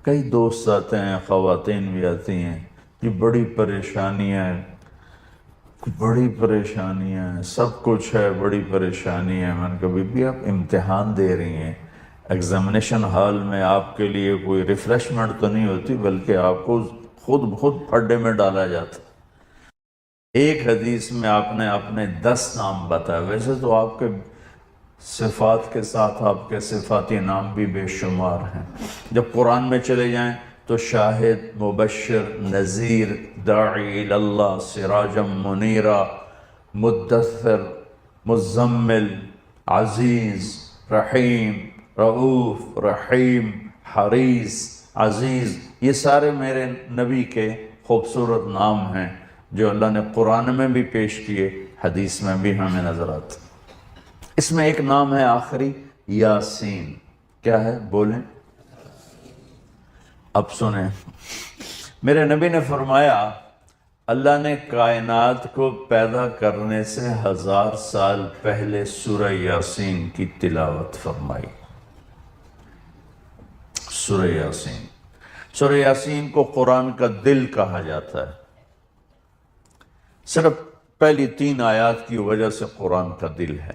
کئی دوست آتے ہیں، خواتین بھی آتی ہیں، یہ بڑی پریشانیاں ہیں، سب کچھ ہے، بڑی پریشانی ہے۔ میں نے کہا بی بی آپ امتحان دے رہی ہیں، ایگزامینیشن ہال میں آپ کے لیے کوئی ریفریشمنٹ تو نہیں ہوتی، بلکہ آپ کو خود پھڈے میں ڈالا جاتا۔ ایک حدیث میں آپ نے اپنے 10 نام بتایا، ویسے تو آپ کے صفات کے ساتھ آپ کے صفاتی نام بھی بے شمار ہیں۔ جب قرآن میں چلے جائیں تو شاہد، مبشر، نذیر، داعی اللہ، سراجا منیرا، مدثر، مزمل، عزیز، رحیم، رؤوف، رحیم، حریص، عزیز، یہ سارے میرے نبی کے خوبصورت نام ہیں جو اللہ نے قرآن میں بھی پیش کیے، حدیث میں بھی ہمیں نظر آتے۔ اس میں ایک نام ہے آخری، یاسین۔ کیا ہے؟ بولیں۔ اب سنیں، میرے نبی نے فرمایا اللہ نے کائنات کو پیدا کرنے سے 1000 سال پہلے سورہ یاسین کی تلاوت فرمائی۔ سورہ یاسین، سورہ یاسین کو قرآن کا دل کہا جاتا ہے، صرف پہلی 3 آیات کی وجہ سے قرآن کا دل ہے،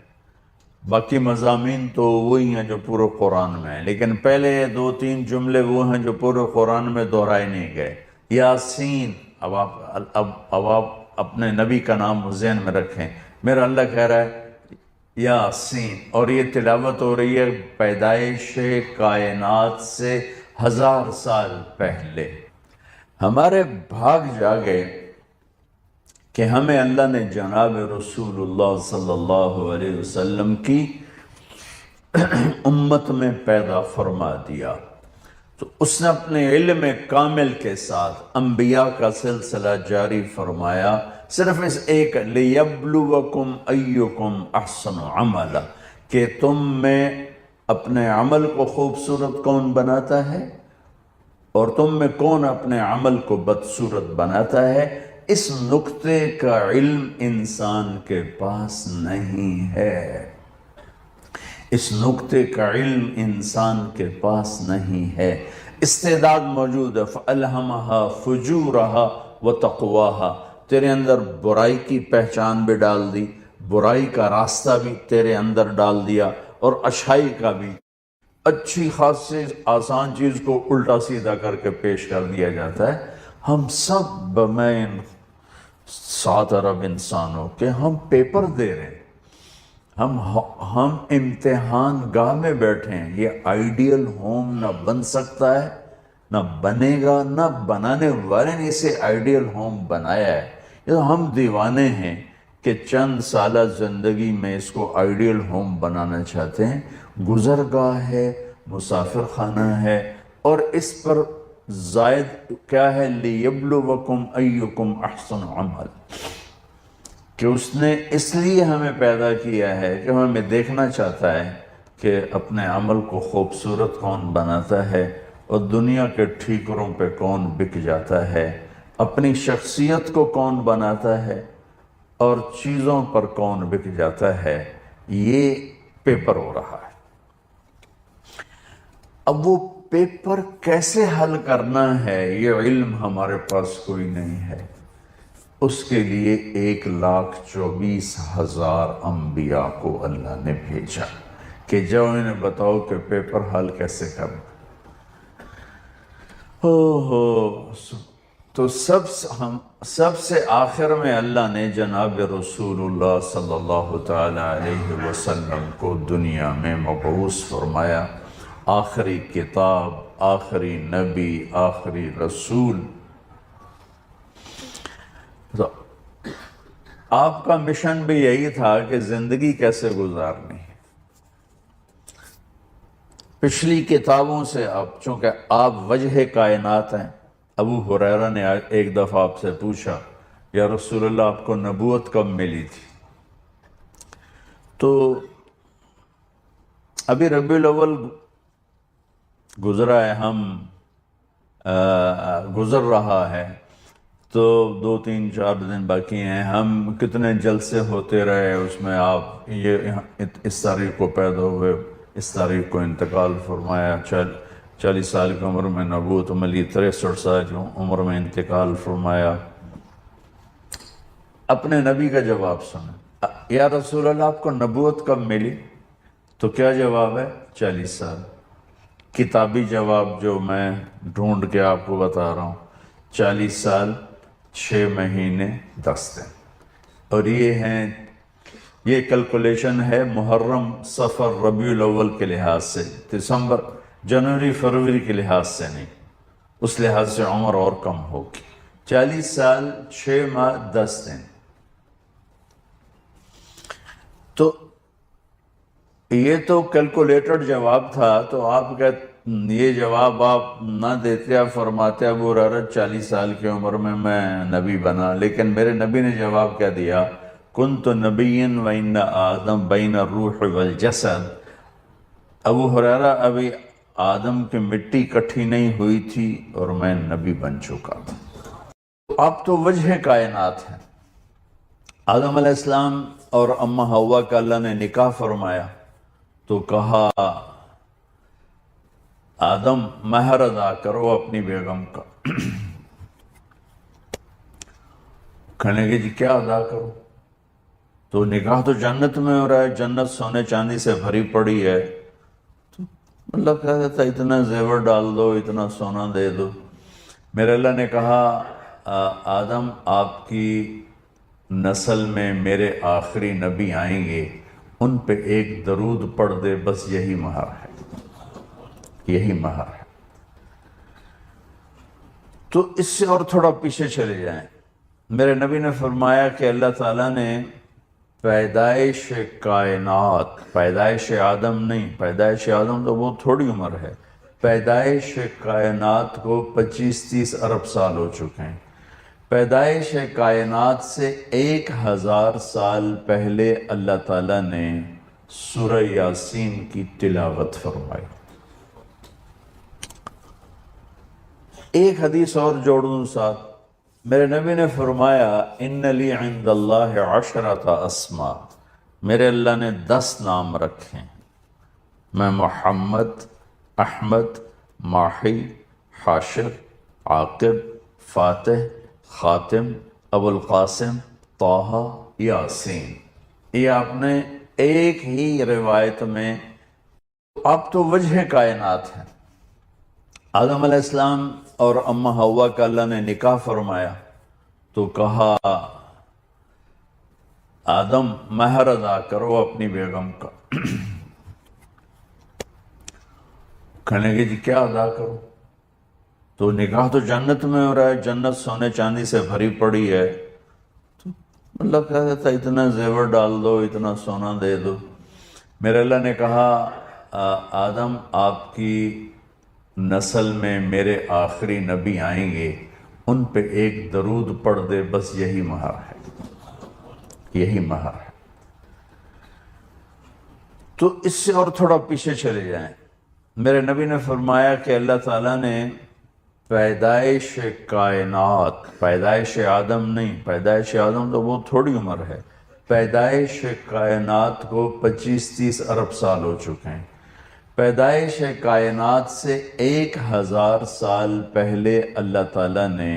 باقی مضامین تو وہی ہیں جو پورے قرآن میں ہیں، لیکن پہلے 2-3 جملے وہ ہیں جو پورے قرآن میں دہرائے نہیں گئے۔ یاسین، اب آپ اپنے نبی کا نام ذہن میں رکھیں، میرا اللہ کہہ رہا ہے یاسین، اور یہ تلاوت ہو رہی ہے پیدائش کائنات سے 1000 سال پہلے۔ ہمارے بھاگ جاگے کہ ہمیں اللہ نے جناب رسول اللہ صلی اللہ علیہ وسلم کی امت میں پیدا فرما دیا، تو اس نے اپنے علم کامل کے ساتھ انبیاء کا سلسلہ جاری فرمایا، صرف اس ایک لِيَبْلُوَكُمْ أَيُّكُمْ أَحْسَنُ عَمَلًا، کہ تم میں اپنے عمل کو خوبصورت کون بناتا ہے اور تم میں کون اپنے عمل کو بدصورت بناتا ہے۔ اس نقطے کا علم انسان کے پاس نہیں ہے، اس نقطے کا علم انسان کے پاس نہیں ہے۔ استعداد موجود ہے، فَأَلْهَمَهَا فُجُورَهَا وَتَقْوَاهَا، تیرے اندر برائی کی پہچان بھی ڈال دی، برائی کا راستہ بھی تیرے اندر ڈال دیا، اور اچھائی کا بھی۔ اچھی خاصی آسان چیز کو الٹا سیدھا کر کے پیش کر دیا جاتا ہے۔ ہم سب بمین 7 ارب انسانوں کے ہم پیپر دے رہے ہیں، ہم امتحان گاہ میں بیٹھے ہیں۔ یہ آئیڈیل ہوم نہ بن سکتا ہے، نہ بنے گا، نہ بنانے والے نے اسے آئیڈیل ہوم بنایا ہے۔ یہ ہم دیوانے ہیں کہ چند سالہ زندگی میں اس کو آئیڈیل ہوم بنانا چاہتے ہیں۔ گزرگاہ ہے، مسافر خانہ ہے، اور اس پر زائد کیا ہے، لِيَبْلُوَكُمْ أَيُّكُمْ أَحْسَنُ عَمَلًا، کہ اس نے اس لیے ہمیں پیدا کیا ہے کہ ہمیں دیکھنا چاہتا ہے کہ اپنے عمل کو خوبصورت کون بناتا ہے اور دنیا کے ٹھیکروں پہ کون بک جاتا ہے، اپنی شخصیت کو کون بناتا ہے اور چیزوں پر کون بک جاتا ہے۔ یہ پیپر ہو رہا ہے۔ اب وہ پیپر کیسے حل کرنا ہے، یہ علم ہمارے پاس کوئی نہیں ہے۔ اس کے لیے 1,24,000 انبیاء کو اللہ نے بھیجا کہ جاؤ انہیں بتاؤ کہ پیپر حل کیسے کرنا۔ تو سب سے آخر میں اللہ نے جناب رسول اللہ صلی اللہ تعالی علیہ وسلم کو دنیا میں مبعوث فرمایا، آخری کتاب، آخری نبی، آخری رسول۔ تو آپ کا مشن بھی یہی تھا کہ زندگی کیسے گزارنی ہے۔ پچھلی کتابوں سے اب چونکہ آپ وجہ کائنات ہیں، ابو ہریرہ نے ایک دفعہ آپ سے پوچھا یا رسول اللہ آپ کو نبوت کب ملی تھی؟ تو ابھی ربیع الاول گزرا ہے، گزر رہا ہے، تو 2-3-4 دن باقی ہیں۔ ہم کتنے جلسے ہوتے رہے، اس میں آپ یہ اس تاریخ کو پیدا ہوئے، اس تاریخ کو انتقال فرمایا، 40 سال کی عمر میں نبوت ملی، 63 سال کی عمر میں انتقال فرمایا۔ اپنے نبی کا جواب سنیں، یا رسول اللہ آپ کو نبوت کب ملی؟ تو کیا جواب ہے؟ 40 سال۔ کتابی جواب جو میں ڈھونڈ کے آپ کو بتا رہا ہوں، 40 سال 6 مہینے 10 دن۔ اور یہ کیلکولیشن ہے محرم، صفر، ربیع الاول کے لحاظ سے، دسمبر، جنوری، فروری کے لحاظ سے نہیں، اس لحاظ سے عمر اور کم ہوگی۔ 40 سال 6 ماہ 10 دن۔ تو یہ تو کیلکولیٹڈ جواب تھا، تو آپ کا یہ جواب آپ نہ دیتے، آپ فرماتے ابو ہریرہ 40 سال کی عمر میں نبی بنا، لیکن میرے نبی نے جواب کیا دیا؟ کنت نبیا وان آدم بین الروح والجسد۔ ابو ہریرہ ابھی آدم کی مٹی کٹھی نہیں ہوئی تھی اور میں نبی بن چکا تھا۔ آپ تو وجہ کائنات ہیں۔ آدم علیہ السلام اور اماں حوا کا اللہ نے نکاح فرمایا تو کہا آدم مہر ادا کرو اپنی بیگم کا۔ کہنے لگے جی کیا ادا کرو؟ تو نکاح تو جنت میں ہو رہا ہے، جنت سونے چاندی سے بھری پڑی ہے، تو اللہ کہتا تھا اتنا زیور ڈال دو، اتنا سونا دے دو۔ میرے اللہ نے کہا آدم آپ کی نسل میں میرے آخری نبی آئیں گے، ان پہ ایک درود پڑھ دے، بس یہی مہر ہے، یہی مہر ہے۔ تو اس سے اور تھوڑا پیچھے چلے جائیں، میرے نبی نے فرمایا کہ اللہ تعالیٰ نے پیدائش کائنات، پیدائش آدم نہیں، پیدائش آدم تو بہت تھوڑی عمر ہے، پیدائش کائنات کو 25-30 ارب سال ہو چکے ہیں۔ پیدائش کائنات سے 1000 سال پہلے اللہ تعالیٰ نے سورہ یاسین کی تلاوت فرمائی۔ ایک حدیث اور جوڑوں ساتھ، میرے نبی نے فرمایا ان لی عند اللہ 10 اسماء، میرے اللہ نے 10 نام رکھے، میں محمد، احمد، ماحی، حاشر، عاقب، فاتح، خاتم، ابو القاسم، طٰہٰ، یاسین۔ یہ آپ نے ایک ہی روایت میں، آپ تو وجہ کائنات ہیں۔ آدم علیہ السلام اور اماں حوا کا اللہ نے نکاح فرمایا تو کہا آدم مہر ادا کرو اپنی بیگم کا۔ کہنے لگے جی کیا ادا کرو؟ تو نکاح تو جنت میں ہو رہا ہے، جنت سونے چاندی سے بھری پڑی ہے، تو اللہ کہتا تھا اتنا زیور ڈال دو، اتنا سونا دے دو۔ میرے اللہ نے کہا آدم آپ کی نسل میں میرے آخری نبی آئیں گے، ان پہ ایک درود پڑھ دے، بس یہی مہر ہے، یہی مہر ہے۔ تو اس سے اور تھوڑا پیچھے چلے جائیں، میرے نبی نے فرمایا کہ اللہ تعالیٰ نے پیدائش کائنات، پیدائش آدم نہیں، پیدائش آدم تو بہت تھوڑی عمر ہے، پیدائش کائنات کو 25-30 ارب سال ہو چکے ہیں۔ پیدائش کائنات سے 1000 سال پہلے اللہ تعالیٰ نے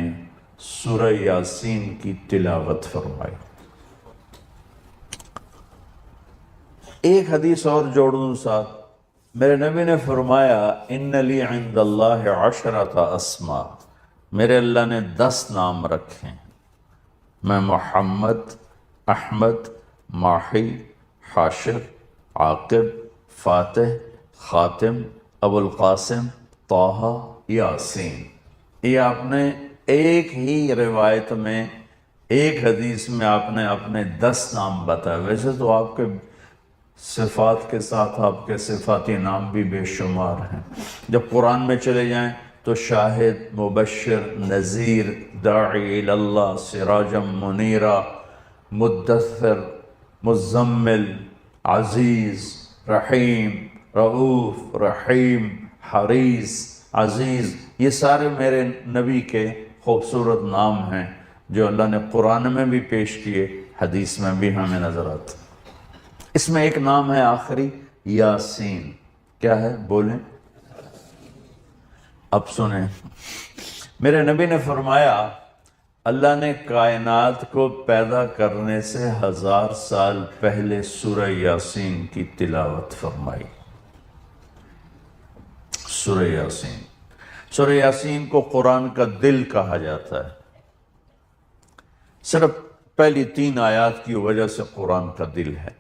سورہ یاسین کی تلاوت فرمائی۔ ایک حدیث اور جوڑوں ساتھ، میرے نبی نے فرمایا ان لی عند اللہ 10 اسماء، میرے اللہ نے 10 نام رکھے، میں محمد، احمد، ماحی، حاشر، عاقب، فاتح، خاتم، ابو القاسم، طٰہٰ، یاسین۔ یہ آپ نے ایک ہی روایت میں، ایک حدیث میں آپ نے اپنے 10 نام بتائے۔ ویسے تو آپ کے صفات کے ساتھ آپ کے صفاتی نام بھی بے شمار ہیں۔ جب قرآن میں چلے جائیں تو شاہد، مبشر، نذیر، داعی الی اللہ، سراجا منیرا، مدثر، مزمل، عزیز، رحیم، رؤوف، رحیم، حریص، عزیز، یہ سارے میرے نبی کے خوبصورت نام ہیں جو اللہ نے قرآن میں بھی پیش کیے، حدیث میں بھی ہمیں نظر آتے۔ اس میں ایک نام ہے آخری، یاسین۔ کیا ہے؟ بولیں۔ اب سنیں، میرے نبی نے فرمایا اللہ نے کائنات کو پیدا کرنے سے 1000 سال پہلے سورہ یاسین کی تلاوت فرمائی۔ سورہ یاسین، سورہ یاسین کو قرآن کا دل کہا جاتا ہے، صرف پہلی 3 آیات کی وجہ سے قرآن کا دل ہے،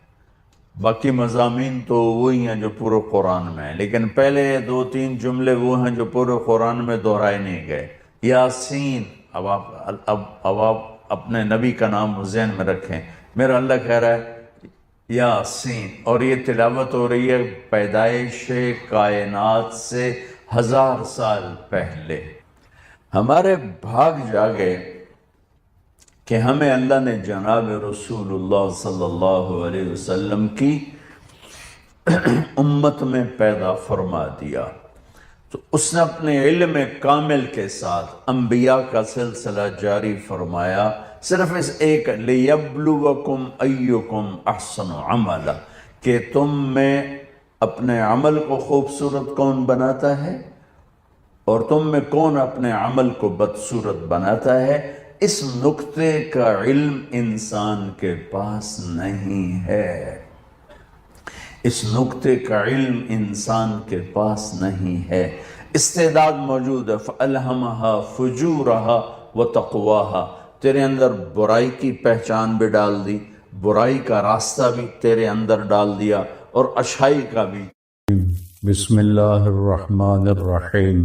باقی مضامین تو وہی ہیں جو پورے قرآن میں ہیں، لیکن پہلے 2-3 جملے وہ ہیں جو پورے قرآن میں دہرائے نہیں گئے۔ یاسین، اب آپ اپنے نبی کا نام ذہن میں رکھیں، میرا اللہ کہہ رہا ہے یاسین، اور یہ تلاوت ہو رہی ہے پیدائش کائنات سے 1000 سال پہلے۔ ہمارے بھاگ جاگے کہ ہمیں اللہ نے جناب رسول اللہ صلی اللہ علیہ وسلم کی امت میں پیدا فرما دیا، تو اس نے اپنے علم کامل کے ساتھ انبیاء کا سلسلہ جاری فرمایا، صرف اس ایک لِيَبْلُوَكُمْ أَيُّكُمْ أَحْسَنُ عَمَلًا، کہ تم میں اپنے عمل کو خوبصورت کون بناتا ہے اور تم میں کون اپنے عمل کو بدصورت بناتا ہے۔ اس نقطے کا علم انسان کے پاس نہیں ہے، اس نقطے کا علم انسان کے پاس نہیں ہے۔ استعداد موجود ہے، فَأَلْهَمَهَا فُجُورَهَا وَتَقْوَاهَا، تیرے اندر برائی کی پہچان بھی ڈال دی، برائی کا راستہ بھی تیرے اندر ڈال دیا، اور اچھائی کا بھی۔ بسم اللہ الرحمن الرحیم۔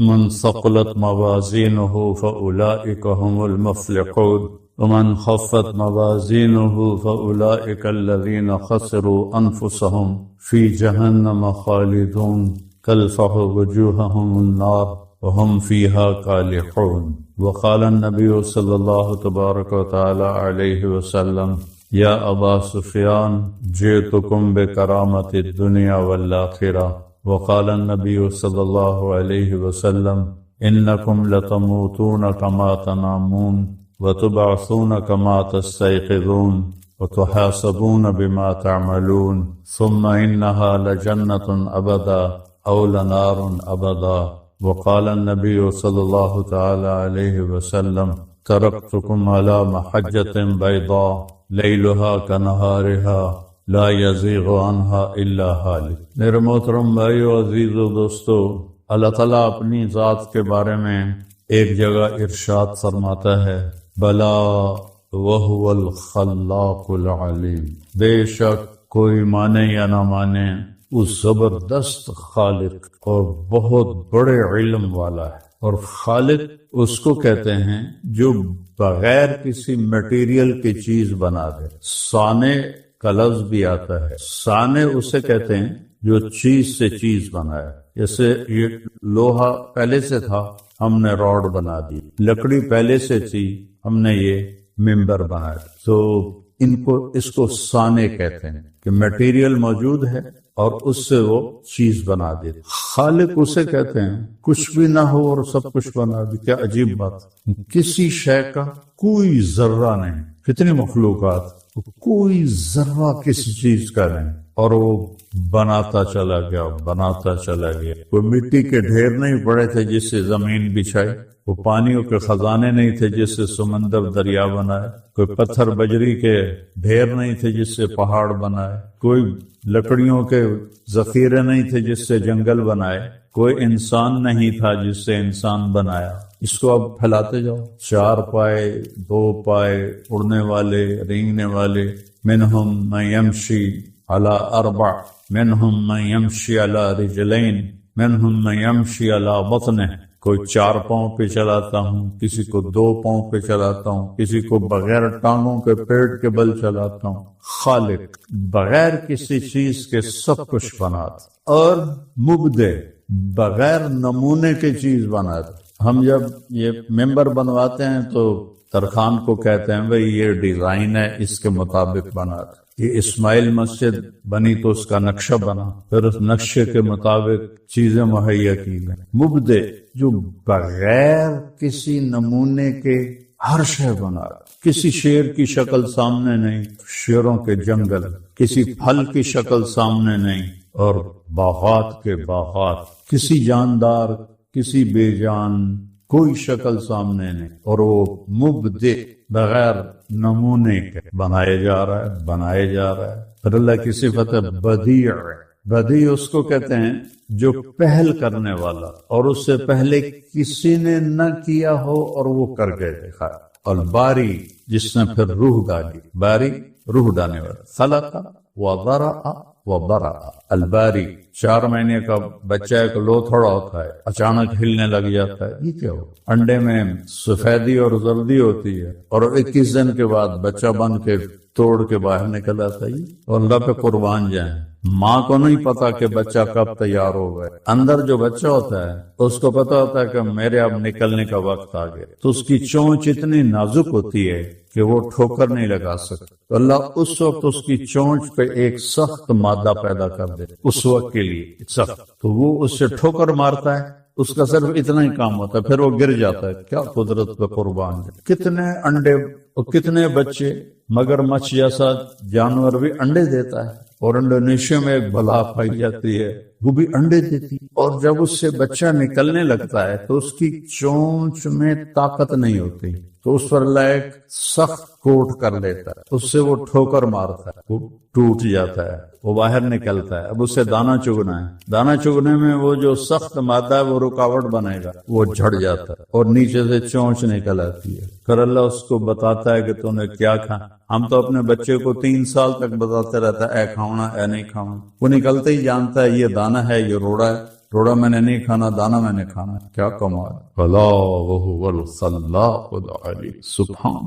من ثقلت موازینہ فاولئک هم المفلحون ومن خفت موازینہ فاولئک الذین خسروا انفسهم فی جہنم خالدون تلفح وجوہهم النار وهم فیها کالحون۔ وقال النبی صلی اللہ تبارک وتعالی علیہ وسلم یا ابا سفیان جئتکم بکرامت الدنیا والآخرہ۔ وقال النبی صلی اللہ علیہ وسلم انکم لتموتون کما تنامون وتبعثون کما تستيقظون وتحاسبون بما تعملون ثم انها لجنة ابدا او لنار ابدا۔ وقال النبی صلی اللہ تعالی علیہ وسلم ترکتکم علی محجۃ بیضاء لیلہا کنہارہا لا یزیغ عنہا الا ہالک۔ میرے محترم بھائیو، عزیز و دوستو، اللہ تعالیٰ اپنی ذات کے بارے میں ایک جگہ ارشاد فرماتا ہے بلا وہو الخلاق العلیم، بے شک کوئی مانے یا نہ مانے اس زبردست خالق اور بہت بڑے علم والا ہے۔ اور خالق اس کو کہتے ہیں جو بغیر کسی میٹیریل کی چیز بنا دے۔ صانع کا لفظ بھی آتا ہے، صانع اسے کہتے ہیں جو چیز سے چیز بنائے، جیسے یہ لوہا پہلے سے تھا، ہم نے راڈ بنا دی، لکڑی پہلے سے تھی، ہم نے یہ ممبر بنایا، تو اس کو صانع کہتے ہیں کہ میٹیریل موجود ہے اور اس سے وہ چیز بنا دے۔ خالق اسے کہتے ہیں کچھ بھی نہ ہو اور سب کچھ بنا دے۔ کیا عجیب بات، کسی شے کا کوئی ذرہ نہیں، کتنی مخلوقات، کوئی ذرہ کسی چیز کا نہیں، اور وہ بناتا چلا گیا، بناتا چلا گیا۔ کوئی مٹی کے ڈھیر نہیں پڑے تھے جس سے زمین بچھائی، وہ پانیوں کے خزانے نہیں تھے جس سے سمندر دریا بنائے، کوئی پتھر بجری کے ڈھیر نہیں تھے جس سے پہاڑ بنائے، کوئی لکڑیوں کے ذخیرے نہیں تھے جس سے جنگل بنائے، کوئی انسان نہیں تھا جس سے انسان بنایا۔ اس کو اب پھیلاتے جاؤ، 4 پائے 2 پائے، اڑنے والے، رینگنے والے، منہم من یمشی علی 4، منہم من یمشی علی رجلین، منہم من یمشی علی بطنہ، کوئی 4 پاؤں پہ چلاتا ہوں، کسی کو 2 پاؤں پہ چلاتا ہوں، کسی کو بغیر ٹانگوں کے پیٹ کے بل چلاتا ہوں۔ خالق بغیر کسی چیز کے سب کچھ بناتا، اور مبدع بغیر نمونے کی چیز بناتا۔ ہم جب یہ ممبر بنواتے ہیں تو ترخان کو کہتے ہیں بھئی یہ ڈیزائن ہے، اس کے مطابق بناتا۔ یہ اسماعیل مسجد بنی تو اس کا نقشہ بنا، پھر اس نقشے کے مطابق چیزیں مہیا کی گئیں۔ مبدع جو بغیر کسی نمونے کے ہر شے بنا، کسی شیر کی شکل سامنے نہیں، شیروں کے جنگل، کسی پھل کی شکل سامنے نہیں، اور باغات کے باغات، کسی جاندار کسی بے جان کوئی شکل سامنے نہیں، اور وہ مبدع بغیر نمونے کے بنائے جا رہا ہے پھر اللہ کی صفت ہے بدیع ہے۔ بدیع اس کو کہتے ہیں جو پہل کرنے والا، اور اس سے پہلے کسی نے نہ کیا ہو اور وہ کر کے دکھا، اور باری جس نے پھر روح ڈالی، باری روح ڈالنے والا، خلق وبرأ وبرأ الباری۔ 4 مہینے کا بچہ ایک لوتھڑا ہوتا ہے، اچانک ہلنے لگ جاتا ہے، یہ کیا ہو؟ انڈے میں سفیدی اور زردی ہوتی ہے، اور 21 دن کے بعد بچہ بن کے توڑ کے باہر نکل آتا ہے، اور اللہ پہ قربان جائیں۔ ماں کو نہیں پتا کہ بچہ کب تیار ہو گئے، اندر جو بچہ ہوتا ہے اس کو پتا ہوتا ہے کہ میرے اب نکلنے کا وقت آ گیا، تو اس کی چونچ اتنی نازک ہوتی ہے کہ وہ ٹھوکر نہیں لگا سکتا، تو اللہ اس وقت اس کی چونچ پہ ایک سخت مادہ پیدا کر دے اس وقت کے لیے سخت، تو وہ اس سے ٹھوکر مارتا ہے، اس کا صرف اتنا ہی کام ہوتا ہے، پھر وہ گر جاتا ہے۔ کیا قدرت پہ قربان ہے، کتنے انڈے اور کتنے بچے، مگر مچھ جیسا جانور بھی انڈے دیتا ہے، اور انڈونیشیا میں ایک بلا پائی جاتی ہے وہ بھی انڈے دیتی، اور جب اس سے بچہ نکلنے لگتا ہے تو اس کی چونچ میں طاقت نہیں ہوتی، تو اس پر اللہ ایک سخت کوٹ کر لیتا ہے، اس سے وہ ٹھوکر مارتا ہے، وہ ٹوٹ جاتا ہے، وہ باہر نکلتا ہے، اب اسے دانا چگنا ہے، دانا چگنے میں وہ جو سخت مادہ ہے وہ رکاوٹ بنے گا، وہ جھڑ جاتا ہے اور نیچے سے چونچ نکل آتی ہے، پھر اللہ اس کو بتاتا ہے کہ تو نے کیا کھانا۔ ہم تو اپنے بچے کو 3 سال تک بتاتے رہتا ہے اے کھاؤنا اے نہیں کھاؤنا، وہ نکلتے ہی جانتا ہے یہ دانا ہے یہ روڑا ہے، روڑا میں نے نہیں کھانا، دانا میں نے کھانا ہے۔ کیا کمال، بلا وہو الخلاق العلیم، سبحان۔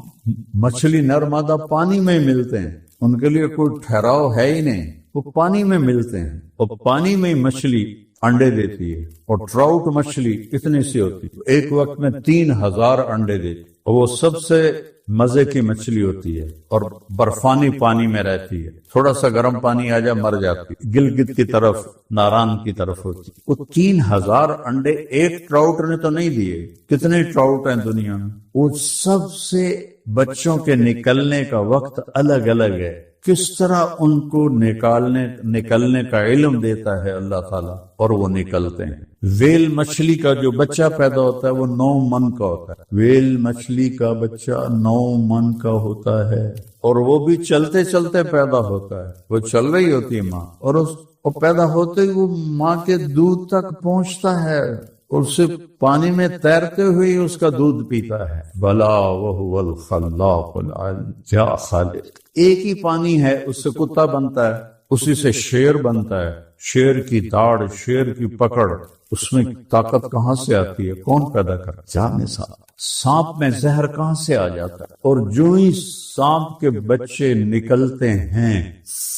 مچھلی نر مادہ پانی میں ہی ملتے ہیں، ان کے لیے کوئی ٹھہراؤ ہے ہی نہیں، وہ پانی میں ملتے ہیں، اور پانی میں ہی مچھلی انڈے دیتی ہے، اور ٹراؤٹ مچھلی اتنی سی ہوتی ہے ایک وقت میں 3000 انڈے دیتی، اور وہ سب سے مزے کی مچھلی ہوتی ہے، اور برفانی پانی میں رہتی ہے، تھوڑا سا گرم پانی آ جائے مر جاتی، گلگت کی طرف ناران کی طرف ہوتی۔ وہ 3000 انڈے ایک ٹراؤٹ نے تو نہیں دیے، کتنے ٹراؤٹ ہیں دنیا میں، وہ سب سے بچوں کے نکلنے کا وقت الگ الگ ہے، کس طرح ان کو نکلنے کا علم دیتا ہے اللہ تعالیٰ، اور وہ نکلتے ہیں۔ ویل مچھلی کا جو بچہ پیدا ہوتا ہے وہ 9 من کا ہوتا ہے، ویل مچھلی کا بچہ 9 من کا ہوتا ہے، اور وہ بھی چلتے چلتے پیدا ہوتا ہے، وہ چل رہی ہوتی ہے ماں، اور پیدا ہوتے ہی وہ ماں کے دودھ تک پہنچتا ہے، اور اسے پانی میں تیرتے ہوئے اس کا دودھ پیتا ہے۔ بلا وہو الخلاق العلیم، کیا خالق۔ ایک ہی پانی ہے، اس سے کتا بنتا ہے، اسی سے شیر بنتا ہے، شیر کی داڑھ، شیر کی پکڑ، اس میں طاقت کہاں سے آتی ہے، کون پیدا کرتا؟ جان سانپ میں زہر کہاں سے آ جاتا ہے، اور جو ہی سانپ کے بچے نکلتے ہیں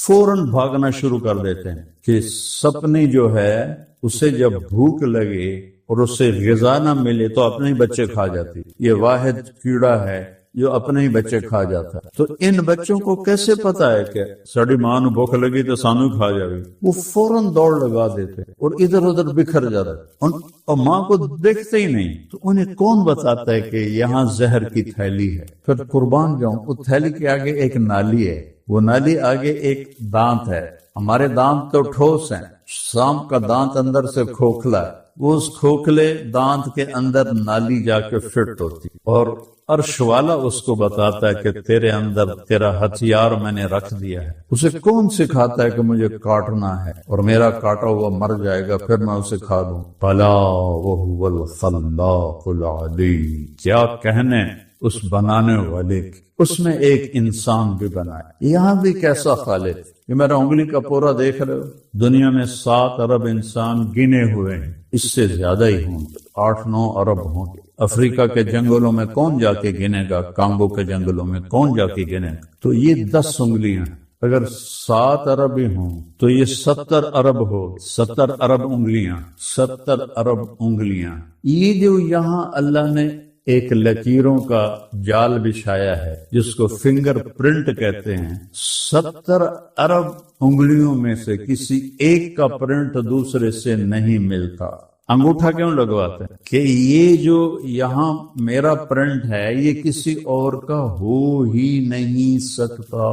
فوراً بھاگنا شروع کر دیتے ہیں، کہ سپنی جو ہے اسے جب بھوک لگے اور اس سے غذا نہ ملے تو اپنے ہی بچے کھا جاتی، یہ واحد کیڑا ہے جو اپنے ہی بچے کھا جاتا ہے۔ تو ان بچوں کو کیسے پتا ہے کہ ساڑی ماں نو بھوک لگی تو سانو کھا جائے، وہ فوراً دوڑ لگا دیتے اور ادھر ادھر بکھر جاتا ہے، اور ماں کو دیکھتے ہی نہیں، تو انہیں کون بتاتا ہے کہ یہاں زہر کی تھیلی ہے؟ پھر قربان جاؤں، اس تھیلی کے آگے ایک نالی ہے، وہ نالی آگے ایک دانت ہے، ہمارے دانت تو ٹھوس ہیں، سانپ کا دانت اندر سے کھوکھلا ہے، وہ اس کھوکھلے دانت کے اندر نالی جا کے فٹ ہوتی، اور عرش والا اس کو بتاتا ہے کہ تیرے اندر تیرا ہتھیار میں نے رکھ دیا ہے۔ اسے کون سکھاتا ہے کہ مجھے کاٹنا ہے اور میرا کاٹا ہوا مر جائے گا پھر میں اسے کھا دوں؟ بلا وہو الخلاق العلیم، کیا کہنے اس بنانے والے کی، اس میں ایک انسان بھی بنایا، یہاں بھی کیسا خالق۔ یہ میرا انگلی کا پورا دیکھ رہے ہو، دنیا میں 7 ارب انسان گنے ہوئے ہیں، اس سے زیادہ ہی ہوں گے، 8-9 ارب ہوں گے۔ افریقہ کے جنگلوں میں کون جا کے گنے گا، کانگو کے جنگلوں میں کون جا کے گنے گا؟ تو یہ 10 انگلیاں، اگر 7 ارب ہی ہوں تو یہ 70 ارب ہو، 70 ارب انگلیاں، 70 ارب انگلیاں۔ یہ جو یہاں اللہ نے ایک لکیروں کا جال بچھایا ہے جس کو فنگر پرنٹ کہتے ہیں، 70 ارب انگلیوں میں سے کسی ایک کا پرنٹ دوسرے سے نہیں ملتا۔ انگوٹھا کیوں لگواتے ہیں؟ کہ یہ جو یہاں میرا پرنٹ ہے یہ کسی اور کا ہو ہی نہیں سکتا۔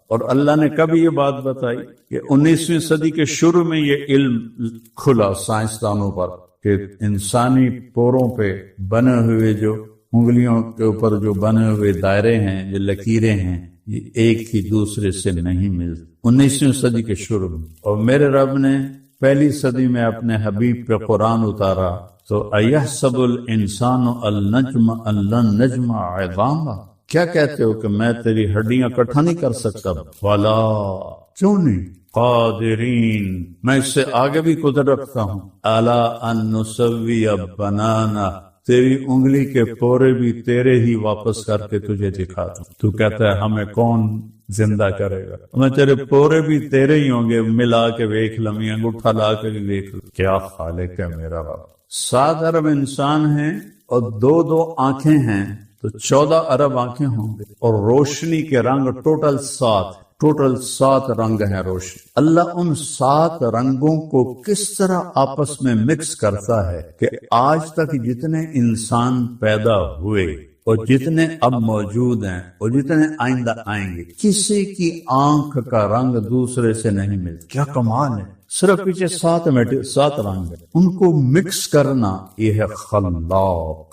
اور اللہ نے کب یہ بات بتائی کہ 19ویں صدی کے شروع میں یہ علم کھلا سائنسدانوں پر، کہ انسانی پوروں پہ بنے ہوئے جو انگلیوں کے اوپر جو بنے ہوئے دائرے ہیں، جو لکیریں ہیں، یہ ایک ہی دوسرے سے نہیں ملتی۔ 19ویں صدی کے شروع میں، اور میرے رب نے پہلی صدی میں اپنے حبیب پہ قرآن اتارا تو ایحسب الانسان ان لن نجمع عظامہ، کیا کہتے ہو کہ میں تیری ہڈیاں اکٹھا نہیں کر سکتا؟ والا، کیوں نہیں؟ قادرین، میں اس سے آگے بھی قدرت رکھتا ہوں۔ الا ان نسوی بنانا، تیری انگلی کے پورے بھی تیرے ہی واپس کر کے تجھے دکھاتا ہوں۔ تو کہتا ہے ہمیں کون زندہ کرے گا؟ میں تیرے پورے بھی تیرے ہی ہوں گے، ملا کے ویکھ لمی، انگوٹھا لا کے بھی ویکھ لوں۔ کیا خالق ہے میرا رب۔ 7 ارب انسان ہیں اور 2 آنکھیں ہیں، تو 14 ارب آنکھیں ہوں گے، اور روشنی کے رنگ ٹوٹل 7 رنگ ہیں روشنی۔ اللہ ان 7 رنگوں کو کس طرح آپس میں مکس کرتا ہے کہ آج تک جتنے انسان پیدا ہوئے اور جتنے اب موجود ہیں اور جتنے آئندہ آئیں گے، کسی کی آنکھ کا رنگ دوسرے سے نہیں ملتا۔ کیا کمال ہے! صرف پیچھے 7 رنگ ہیں، ان کو مکس کرنا یہ ہے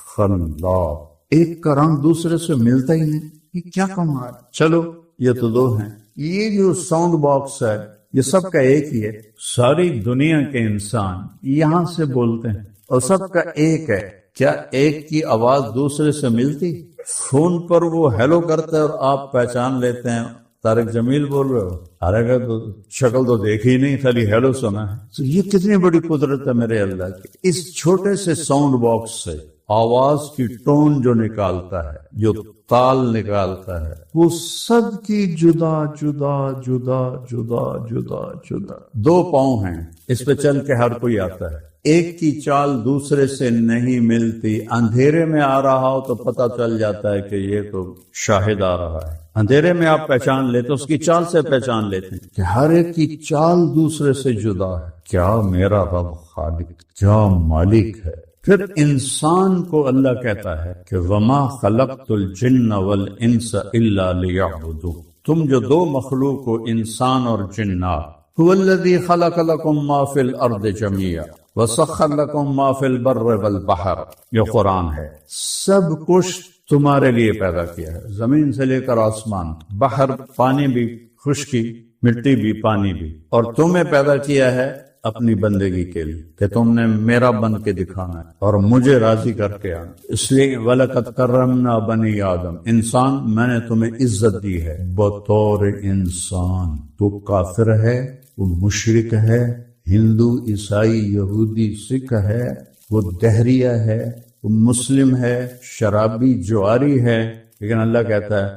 خلاق۔ ایک کا رنگ دوسرے سے ملتا ہی نہیں، یہ کیا کمال! چلو یہ تو 2 ہیں۔ یہ جو ساؤنڈ باکس ہے یہ سب کا ایک ہی ہے۔ ساری دنیا کے انسان یہاں سے بولتے ہیں اور سب کا ایک ہے۔ کیا ایک کی آواز دوسرے سے ملتی؟ فون پر وہ ہیلو کرتا ہے اور آپ پہچان لیتے ہیں طارق جمیل بول رہے ہو، ارے تو شکل تو دیکھی ہی نہیں، خالی ہیلو سنا ہے۔ تو یہ کتنی بڑی قدرت ہے میرے اللہ کی۔ اس چھوٹے سے ساؤنڈ باکس سے آواز کی ٹون جو نکالتا ہے، جو تال نکالتا ہے، وہ سب کی جدا جدا جدا جدا جدا جدا۔ 2 پاؤں ہیں، اس پہ چل کے ہر کوئی آتا ہے، ایک کی چال دوسرے سے نہیں ملتی۔ اندھیرے میں آ رہا ہو تو پتہ چل جاتا ہے کہ یہ تو شاہد آ رہا ہے، اندھیرے میں آپ پہچان لیتے، اس کی چال سے پہچان لیتے ہیں کہ ہر ایک کی چال دوسرے سے جدا ہے۔ کیا میرا رب خالق، کیا مالک ہے۔ پھر انسان کو اللہ کہتا ہے کہ وما خلقت الجن والانس الا لیعبدون، تم جو 2 مخلوق ہو، انسان اور جنات، هو الذی خلق لکم ما فی الارض جميعا وسخر لکم ما فی البر والبحر، یہ قرآن ہے۔ سب کچھ تمہارے لیے پیدا کیا ہے، زمین سے لے کر آسمان، بحر پانی بھی، خشکی مٹی بھی، پانی بھی، اور تمہیں پیدا کیا ہے اپنی بندگی کے لیے کہ تم نے میرا بن کے دکھانا ہے اور مجھے راضی کر کے آنا۔ اس لیے وَلَقَدْ كَرَّمْنَا بَنِي آدم، انسان میں نے تمہیں عزت دی ہے بطور انسان۔ تو کافر ہے، وہ مشرک ہے، ہندو، عیسائی، یہودی، سکھ ہے، وہ دہریہ ہے، وہ مسلم ہے، شرابی، جواری ہے، لیکن اللہ کہتا ہے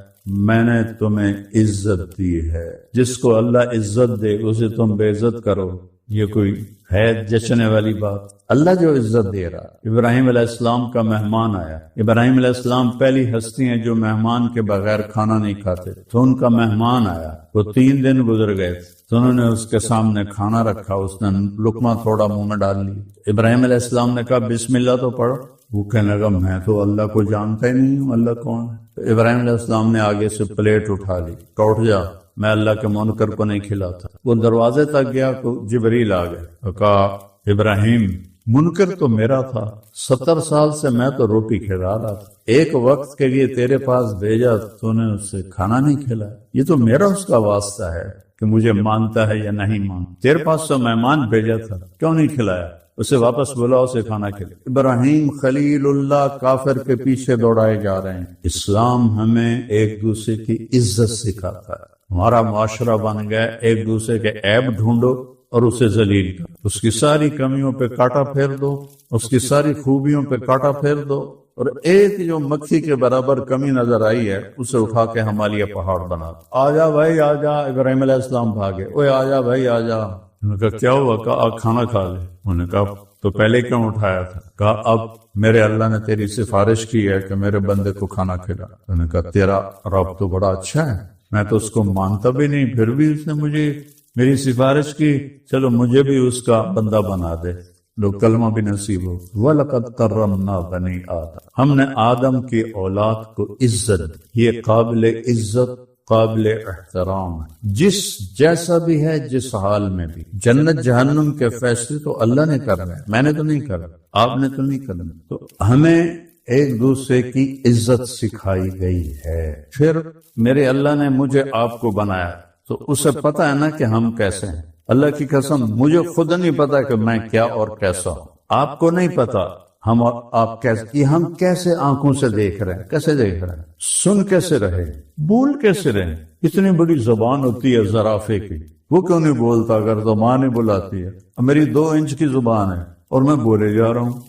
میں نے تمہیں عزت دی ہے۔ جس کو اللہ عزت دے اسے تم بے عزت کرو، یہ کوئی ہے جچنے والی بات؟ اللہ جو عزت دے رہا۔ ابراہیم علیہ السلام کا مہمان آیا، ابراہیم علیہ السلام پہلی ہستی ہیں جو مہمان کے بغیر کھانا نہیں کھاتے، تو ان کا مہمان آیا، وہ 3 دن گزر گئے تھے، تو انہوں نے اس کے سامنے کھانا رکھا، اس نے لقمہ تھوڑا منہ میں ڈال لی۔ ابراہیم علیہ السلام نے کہا بسم اللہ تو پڑھو۔ وہ کہنے لگا میں تو اللہ کو جانتا ہی نہیں ہوں، اللہ کون ہے؟ ابراہیم علیہ السلام نے آگے سے پلیٹ اٹھا لی، کہ اٹھ جا، میں اللہ کے منکر کو نہیں کھلاتا۔ وہ دروازے تک گیا تو جبریل آ گئے اور کہا ابراہیم منکر تو میرا تھا، 70 سال سے میں تو روٹی کھلا رہا تھا، ایک وقت کے لیے تیرے پاس بھیجا تو نے اسے کھانا نہیں کھلایا، یہ تو میرا اس کا واسطہ ہے کہ مجھے مانتا ہے یا نہیں مانتا، تیرے پاس تو مہمان بھیجا تھا، کیوں نہیں کھلایا؟ اسے واپس بلاؤ، اسے کھانا کھلائے۔ ابراہیم خلیل اللہ کافر کے پیچھے دوڑائے جا رہے ہیں۔ اسلام ہمیں ایک دوسرے کی عزت سکھاتا ہے۔ ہمارا معاشرہ بن گیا ایک دوسرے کے عیب ڈھونڈو اور اسے ذلیل کرو، اس کی ساری کمیوں پہ کاٹا پھیر دو، اس کی ساری خوبیوں پہ کاٹا پھیر دو، اور ایک جو مکھی کے برابر کمی نظر آئی ہے اسے اٹھا کے ہمالیہ پہاڑ بنا دو۔ آ جا بھائی آ جا، ابراہیم علیہ السلام بھاگے، اوے آ جا بھائی آ جا۔ انہوں نے کہا کیا ہوا؟ کہا کھانا کھا لے۔ انہوں نے کہا تو پہلے کیوں اٹھایا تھا؟ کہا اب میرے اللہ نے تیری سفارش کی ہے کہ میرے بندے کو کھانا کھلا۔ انہوں نے کہا تیرا رب تو بڑا اچھا ہے، میں تو اس کو مانتا بھی نہیں، پھر بھی اس نے مجھے میری سفارش کی، چلو مجھے بھی اس کا بندہ بنا دے، لوگ کلمہ بھی نصیب ہو۔ وَلَقَدْ كَرَّمْنَا بَنِي آدم، ہم نے آدم کی اولاد کو عزت دی، یہ قابل عزت قابل احترام ہے، جس جیسا بھی ہے، جس حال میں بھی۔ جنت جہنم کے فیصلے تو اللہ نے کرنا ہے، میں نے تو نہیں کرنا، آپ نے تو نہیں کرنا۔ تو ہمیں ایک دوسرے کی عزت سکھائی گئی ہے۔ پھر میرے اللہ نے مجھے آپ کو بنایا تو اسے پتا ہے نا کہ ہم کیسے ہیں۔ اللہ کی قسم مجھے خود نہیں پتا کہ میں کیا اور کیسا ہوں، آپ کو نہیں پتا ہم اور آپ کیسے، یہ ہم کیسے آنکھوں سے دیکھ رہے ہیں، کیسے دیکھ رہے ہیں، سن کیسے رہے، بول کیسے رہے۔ اتنی بڑی زبان ہوتی ہے زرافے کی، وہ کیوں نہیں بولتا اگر زبان ہی بلاتی ہے؟ میری 2 انچ کی زبان ہے اور میں بولے جا رہا ہوں،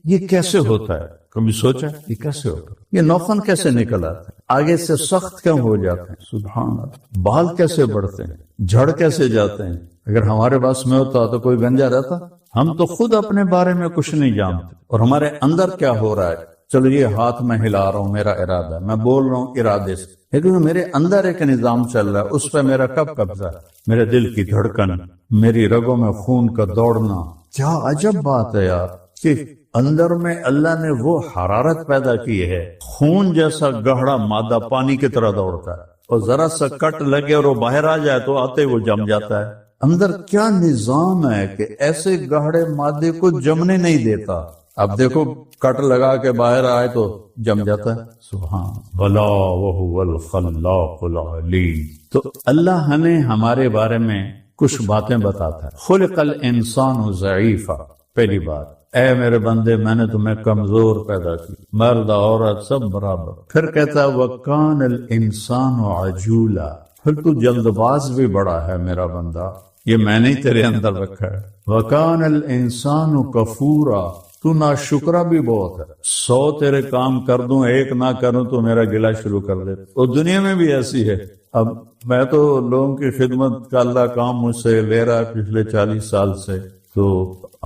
یہ کیسے ہوتا ہے؟ کبھی سوچا یہ کیسے ہوتا ہے؟ یہ نوخن کیسے نکل آتے ہیں، آگے سے سخت کیوں ہو جاتے ہیں؟ سبحان اللہ۔ بال کیسے بڑھتے ہیں، جھڑ کیسے جاتے ہیں؟ اگر ہمارے پاس میں ہوتا تو کوئی گنجا رہتا؟ ہم تو خود اپنے بارے میں کچھ نہیں جانتے، اور ہمارے اندر کیا ہو رہا ہے۔ چلو یہ ہاتھ میں ہلا رہا ہوں، میرا ارادہ ہے، میں بول رہا ہوں ارادے سے، لیکن میرے اندر ایک نظام چل رہا ہے، اس پہ میرا کب قبضہ ہے؟ میرے دل کی دھڑکن، میری رگوں میں خون کا دوڑنا۔ کیا عجب بات ہے یار کہ اندر میں اللہ نے وہ حرارت پیدا کی ہے، خون جیسا گہرا مادہ پانی کی طرح دوڑتا ہے، اور ذرا سا کٹ لگے اور وہ باہر آ جائے تو آتے وہ جم جاتا ہے۔ اندر کیا نظام ہے کہ ایسے گہرے مادے کو جمنے نہیں دیتا۔ اب دیکھو کٹ لگا کے باہر آئے تو جم جاتا ہے۔ سبحان بلا وہو الخلاق العلیم۔ تو اللہ ہمیں ہمارے بارے میں کچھ باتیں بتاتا ہے۔ خلق الانسان ضعیفا، پہلی بات، اے میرے بندے میں نے تمہیں کمزور پیدا کی، مرد عورت سب برابر۔ پھر کہتا ہے وَكَانَ الْإِنسَانُ عَجُولًا، پھر تو جلد باز بھی بڑا ہے میرا بندہ، یہ میں نے تیرے اندر رکھا ہے۔ وَكَانَ الْإِنسَانُ كَفُورًا، تو ناشکرا بھی بہت ہے، 100 تیرے کام کر دوں، ایک نہ کروں تو میرا گلہ شروع کر دے۔ اور دنیا میں بھی ایسی ہے۔ اب میں تو لوگوں کی خدمت کا اللہ کام مجھ سے لے رہا ہے پچھلے 40 سال سے، تو